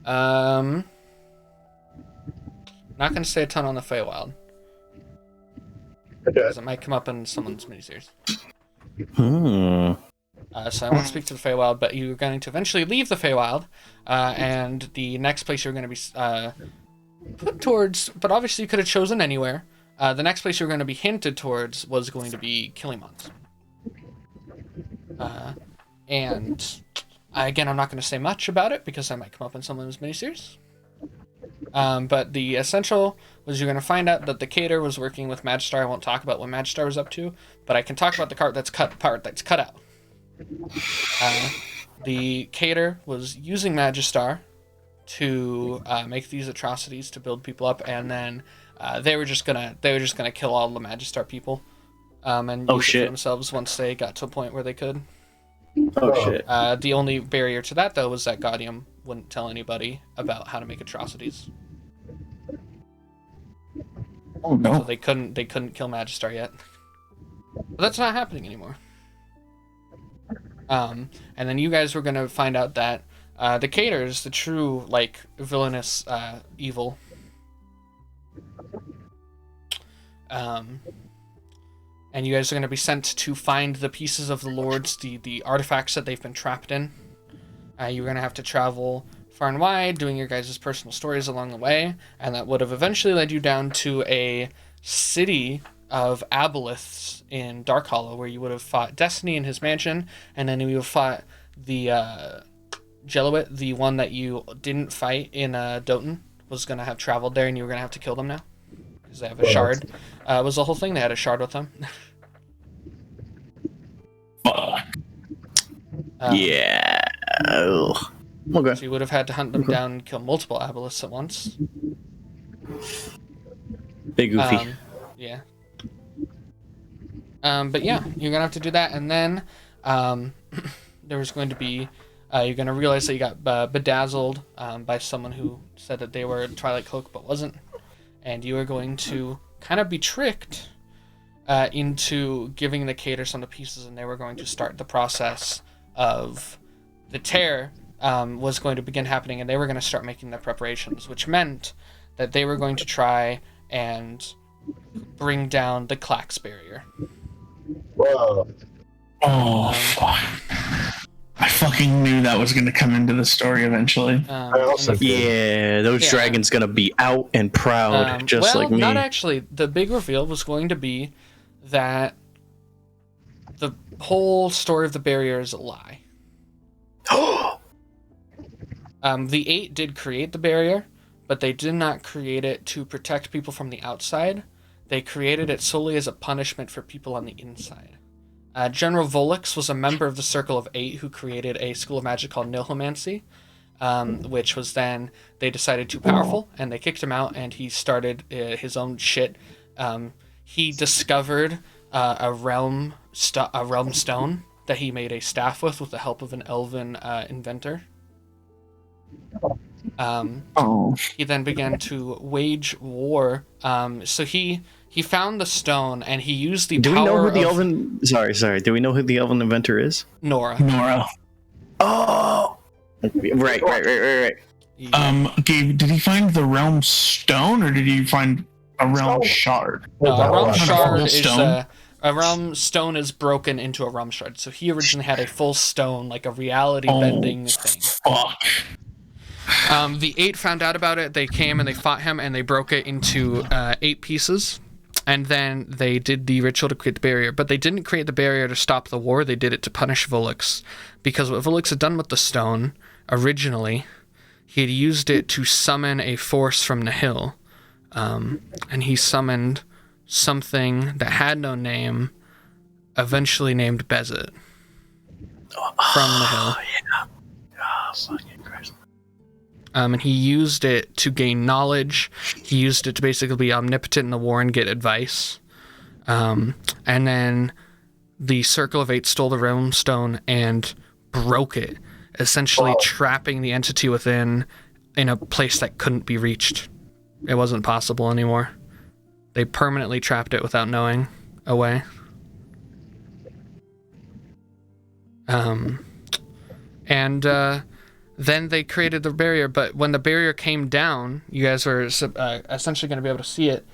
Not going to say a ton on the Feywild. Okay. Because it might come up in someone's miniseries. So I won't speak to the Feywild, but you're going to eventually leave the Feywild, and the next place you're going to be put towards, but obviously you could have chosen anywhere. The next place you're going to be hinted towards was going to be Killimont. And again, I'm not going to say much about it because I might come up in someone's miniseries. But the essential was you're going to find out that the Cater was working with Magistar. I won't talk about what Magistar was up to, but I can talk about the part that's cut out. The Cater was using Magistar to make these atrocities to build people up, and then they were just gonna kill all the Magistar people, and use it for themselves once they got to a point where they could. Oh shit! The only barrier to that, though, was that Gaudium wouldn't tell anybody about how to make atrocities. Oh no! So they couldn't kill Magistar yet. But that's not happening anymore. And then you guys were gonna find out that the Cater is the true villainous evil. And you guys are going to be sent to find the pieces of the lords, the artifacts that they've been trapped in. You're going to have to travel far and wide, doing your guys' personal stories along the way, and that would have eventually led you down to a city of aboleths in Dark Hollow, where you would have fought Destiny in his mansion, and then you would have fought the Jelowit, the one that you didn't fight in Doton, was going to have traveled there, and you were going to have to kill them now. Because they have a shard. Was the whole thing. They had a shard with them. Fuck. Yeah. Okay. So you would have had to hunt them down and kill multiple aboleths at once. Big goofy. Yeah. But yeah, you're gonna have to do that, and then there was going to be you're gonna realize that you got bedazzled by someone who said that they were Twilight Cloak but wasn't, and you are going to kind of be tricked into giving the Cater some of the pieces, and they were going to start the process of the tear was going to begin happening, and they were going to start making their preparations, which meant that they were going to try and bring down the Klax barrier. Whoa. Oh, fuck. I fucking knew that was going to come into the story eventually. Those dragons going to be out and proud, like me. Not actually. The big reveal was going to be that the whole story of the barrier is a lie. The 8 did create the barrier, but they did not create it to protect people from the outside. They created it solely as a punishment for people on the inside. General Volix was a member of the Circle of 8 who created a school of magic called Nilhomancy, which was then they decided too powerful, and they kicked him out, and he started his own shit. He discovered a realm stone that he made a staff with the help of an elven inventor. He then began to wage war. So he found the stone, and he used the power. Do we know who the elven? Sorry. Do we know who the elven inventor is? Nora. Oh, right. Yeah. Gabe, did he find the realm stone, or did he find a realm shard? No, a realm shard is a realm stone is broken into a realm shard. So he originally had a full stone, like a reality bending thing. Fuck. The 8 found out about it. They came and they fought him, and they broke it into 8 pieces. And then they did the ritual to create the barrier. But they didn't create the barrier to stop the war. They did it to punish Volix. Because what Volix had done with the stone, originally, he had used it to summon a force from Nihil. And he summoned something that had no name, eventually named Bezit. From Nihil. Yeah. Oh, fucking Christ. And he used it to gain knowledge. He used it to basically be omnipotent in the war and get advice. And then the Circle of 8 stole the Realm Stone and broke it, essentially trapping the entity within in a place that couldn't be reached. It wasn't possible anymore. They permanently trapped it without knowing away. then they created the barrier, but when the barrier came down, you guys were essentially going to be able to see it.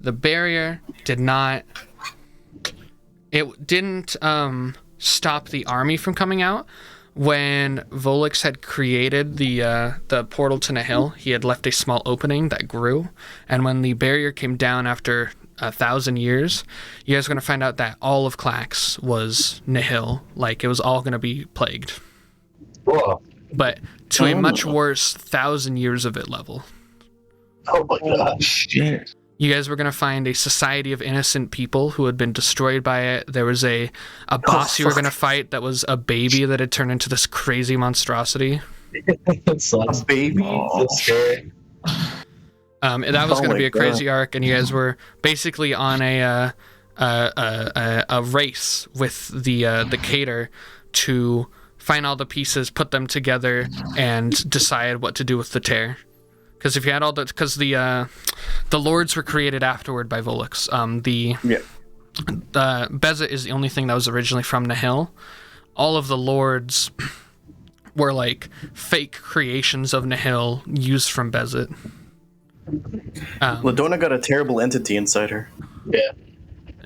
The barrier didn't stop the army from coming out. When Volix had created the portal to Nihil, he had left a small opening that grew, and when the barrier came down after 1,000 years, you guys are going to find out that all of Clax was Nihil, like it was all going to be plagued. Whoa. But to a much worse 1,000 years of it level. Oh my god. Shit. You guys were going to find a society of innocent people who had been destroyed by it. There was a boss you were going to fight that was a baby that had turned into this crazy monstrosity. That sucks. A baby? That's scary. That was going to be a crazy arc, and you guys were basically on a race with the Cater to find all the pieces, put them together, and decide what to do with the tear. Because if you had all the, because the lords were created afterward by Volix. The Bezit is the only thing that was originally from Nihil. All of the lords were like fake creations of Nihil used from Bezit. Ladonna got a terrible entity inside her.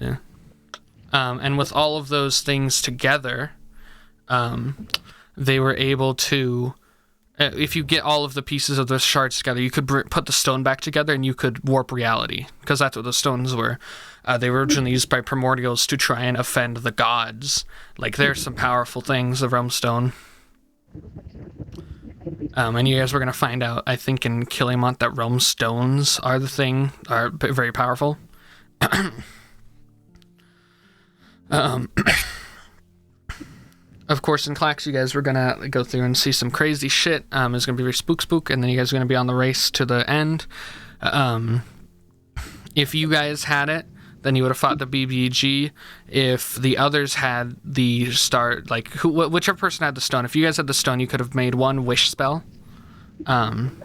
Yeah. And with all of those things together, they were able to, if you get all of the pieces of the shards together, you could put the stone back together and you could warp reality, because that's what the stones were. They were originally used by primordials to try and offend the gods. Like, there's some powerful things, the realm stone. And you guys were going to find out, I think, in Killimont, that realm stones are very powerful. Of course, in Clax, you guys were going to go through and see some crazy shit. It's going to be very spook, and then you guys are going to be on the race to the end. If you guys had it, then you would have fought the BBG. If the others had the star, like, whichever person had the stone, if you guys had the stone, you could have made one wish spell, and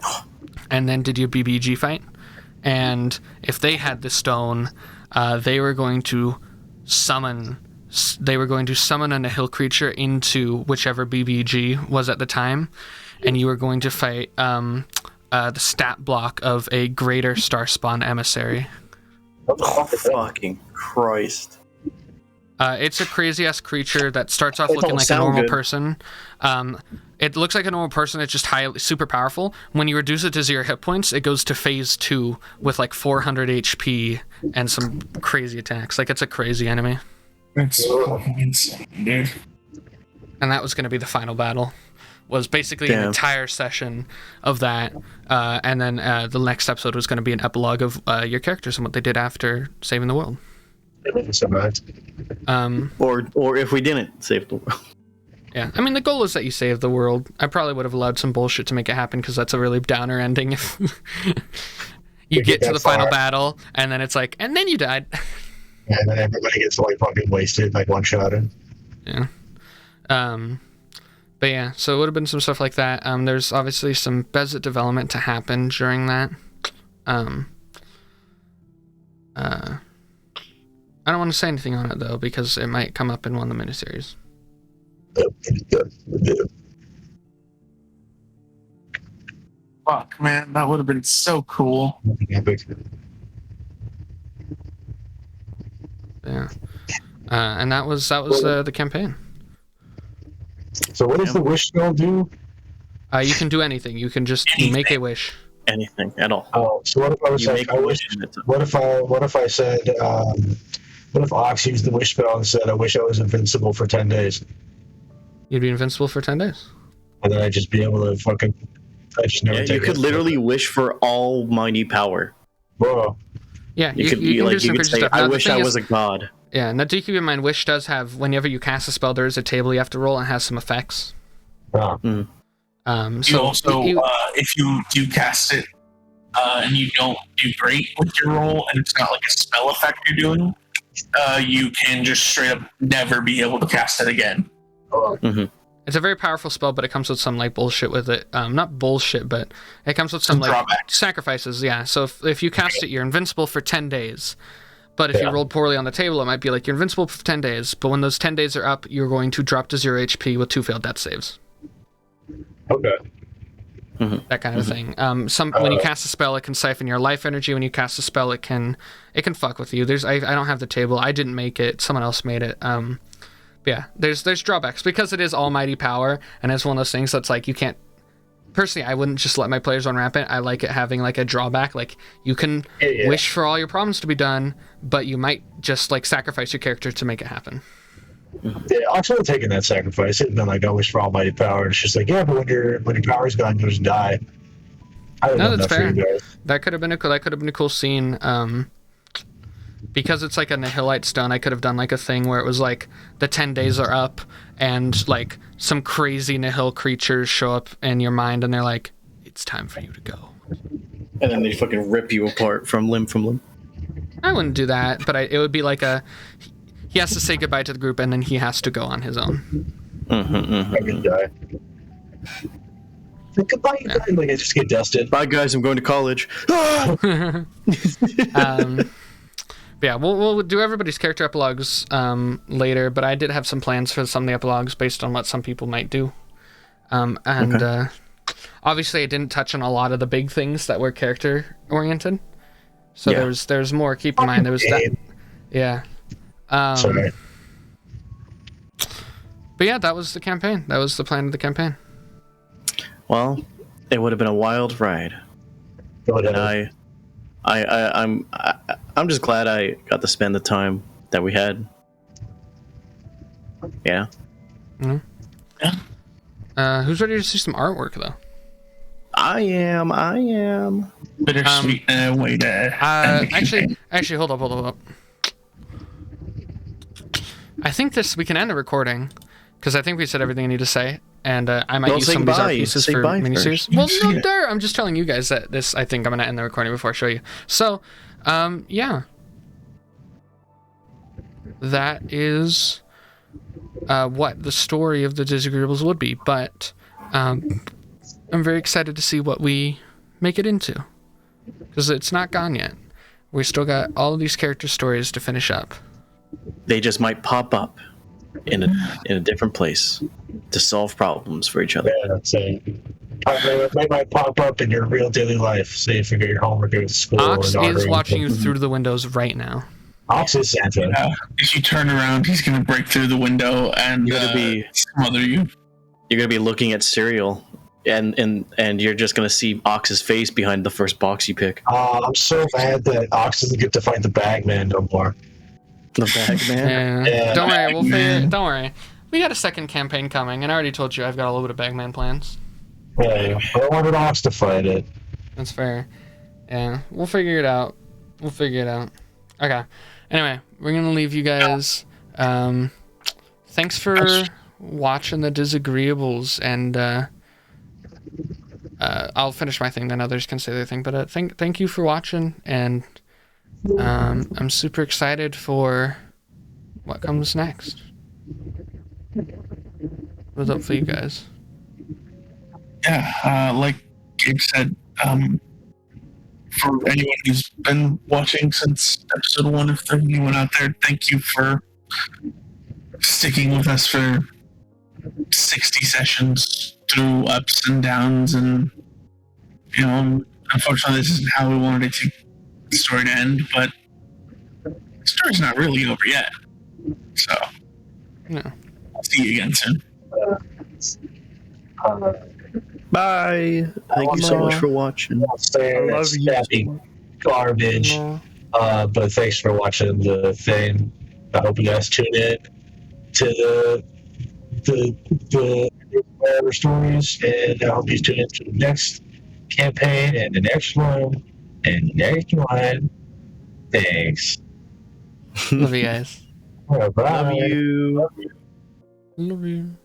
then did your BBG fight. And if they had the stone, they were going to summon a Nihil creature into whichever BBG was at the time, and you were going to fight the stat block of a greater Starspawn emissary. Fucking Christ. It's a crazy-ass creature that starts off looking like a normal person. It looks like a normal person, it's just super powerful. When you reduce it to 0 hit points, it goes to phase 2 with like 400 HP and some crazy attacks. Like, it's a crazy enemy. That's fucking insane, dude. And that was going to be the final battle. Was basically an entire session of that. And then the next episode was going to be an epilogue of your characters and what they did after saving the world. Or if we didn't save the world. Yeah, I mean, the goal is that you save the world. I probably would have allowed some bullshit to make it happen, because that's a really downer ending. If you get to the final battle, and then it's like, and then you died. Yeah, and then everybody gets like fucking wasted, like one shot in. Yeah. But yeah, so it would have been some stuff like that. There's obviously some Bezit development to happen during that. I don't want to say anything on it, though, because it might come up in one of the miniseries. Fuck, man, that would have been so cool. Yeah. And that was the campaign. So what does the wish spell do? You can do anything. You can just make a wish. Anything at all. Oh, so what if I was like, what if I said, what if Ox used the wish spell and said, I wish I was invincible for 10 days? You'd be invincible for 10 days. And then I'd just be able to fucking, I just never take it. You could literally wish for almighty power. Whoa. Yeah, you could say, I wish I was a god. Yeah, now do keep in mind, Wish does have, whenever you cast a spell, there is a table you have to roll and it has some effects. Wow. So if you do cast it and you don't do great with your roll, and it's not like a spell effect you're doing, you can just straight up never be able to cast it again. Mm-hmm. It's a very powerful spell, but it comes with some like bullshit with it. Not bullshit, but it comes with some like drawbacks. Sacrifices. Yeah. So if you cast it, you're invincible for 10 days. But if you rolled poorly on the table, it might be like you're invincible for 10 days. But when those 10 days are up, you're going to drop to 0 HP with 2 failed death saves. Okay. That kind of thing. When you cast a spell, it can siphon your life energy. When you cast a spell, it can fuck with you. I don't have the table. I didn't make it. Someone else made it. But yeah, there's drawbacks because it is almighty power, and it's one of those things that's like you can't. Personally, I wouldn't just let my players run rampant. I like it having like a drawback. Like you can wish for all your problems to be done, but you might just like sacrifice your character to make it happen. Yeah, Ox would have taken that sacrifice. It'd been like, I wish for almighty power. It's just like, yeah, but when your power's gone, you just die. No, that's fair. That could have been a cool scene. Because it's like a Nihilite stone, I could have done like a thing where it was like the 10 days are up and like some crazy Nihil creatures show up in your mind and they're like, it's time for you to go. And then they fucking rip you apart from limb from limb. I wouldn't do that, but it would be like he has to say goodbye to the group and then he has to go on his own. I could die. Like, goodbye, like I just get dusted. Bye guys, I'm going to college. Yeah, we'll do everybody's character epilogues later, but I did have some plans for some of the epilogues based on what some people might do. Obviously I didn't touch on a lot of the big things that were character oriented. So there's more. Keep in mind there was that. Yeah. Sorry. But yeah, that was the campaign. That was the plan of the campaign. Well, it would have been a wild ride. And I'm just glad I got to spend the time that we had. Yeah. Mm-hmm. Yeah. Who's ready to see some artwork though? I am. Bittersweet way to. Actually, hold up. I think we can end the recording because I think we said everything I need to say, and I might use some of these art pieces for miniseries. Well, no, there. I'm just telling you guys that this. I think I'm gonna end the recording before I show you. So, yeah, that is what the story of the Dizagreeables would be, but I'm very excited to see what we make it into because it's not gone yet. We still got all of these character stories to finish up. They just might pop up in a different place to solve problems for each other. Yeah, they might pop up in your real daily life. Say you forget your homework, go to school. Ox is watching you through the windows right now. Ox is Santa. Yeah. If you turn around, he's gonna break through the window and smother you. You're gonna be looking at cereal, and you're just gonna see Ox's face behind the first box you pick. I'm so mad that Ox doesn't get to fight the Bagman no more. The Bagman? Yeah. Don't worry, we'll figure. Don't worry. We got a second campaign coming, and I already told you I've got a little bit of Bagman plans. Yeah, I wanted Ox to fight it. That's fair. Yeah, we'll figure it out. Okay. Anyway, we're gonna leave you guys. Thanks for watching the Dizagreeables, and I'll finish my thing, then others can say their thing. But thank you for watching, and I'm super excited for what comes next. What's up for you guys? Yeah, like Gabe said, for anyone who's been watching since episode 1, if there's anyone out there, thank you for sticking with us for 60 sessions through ups and downs, and unfortunately this isn't how we wanted the story to end, but the story's not really over yet. So I'll see you again soon. Bye. Thank you so much for watching. I love you. Garbage. But thanks for watching the thing. I hope you guys tune in to the stories, and I hope you tune in to the next campaign and the next one and the next one. Thanks. Love you guys. Bye. Love you. Love you.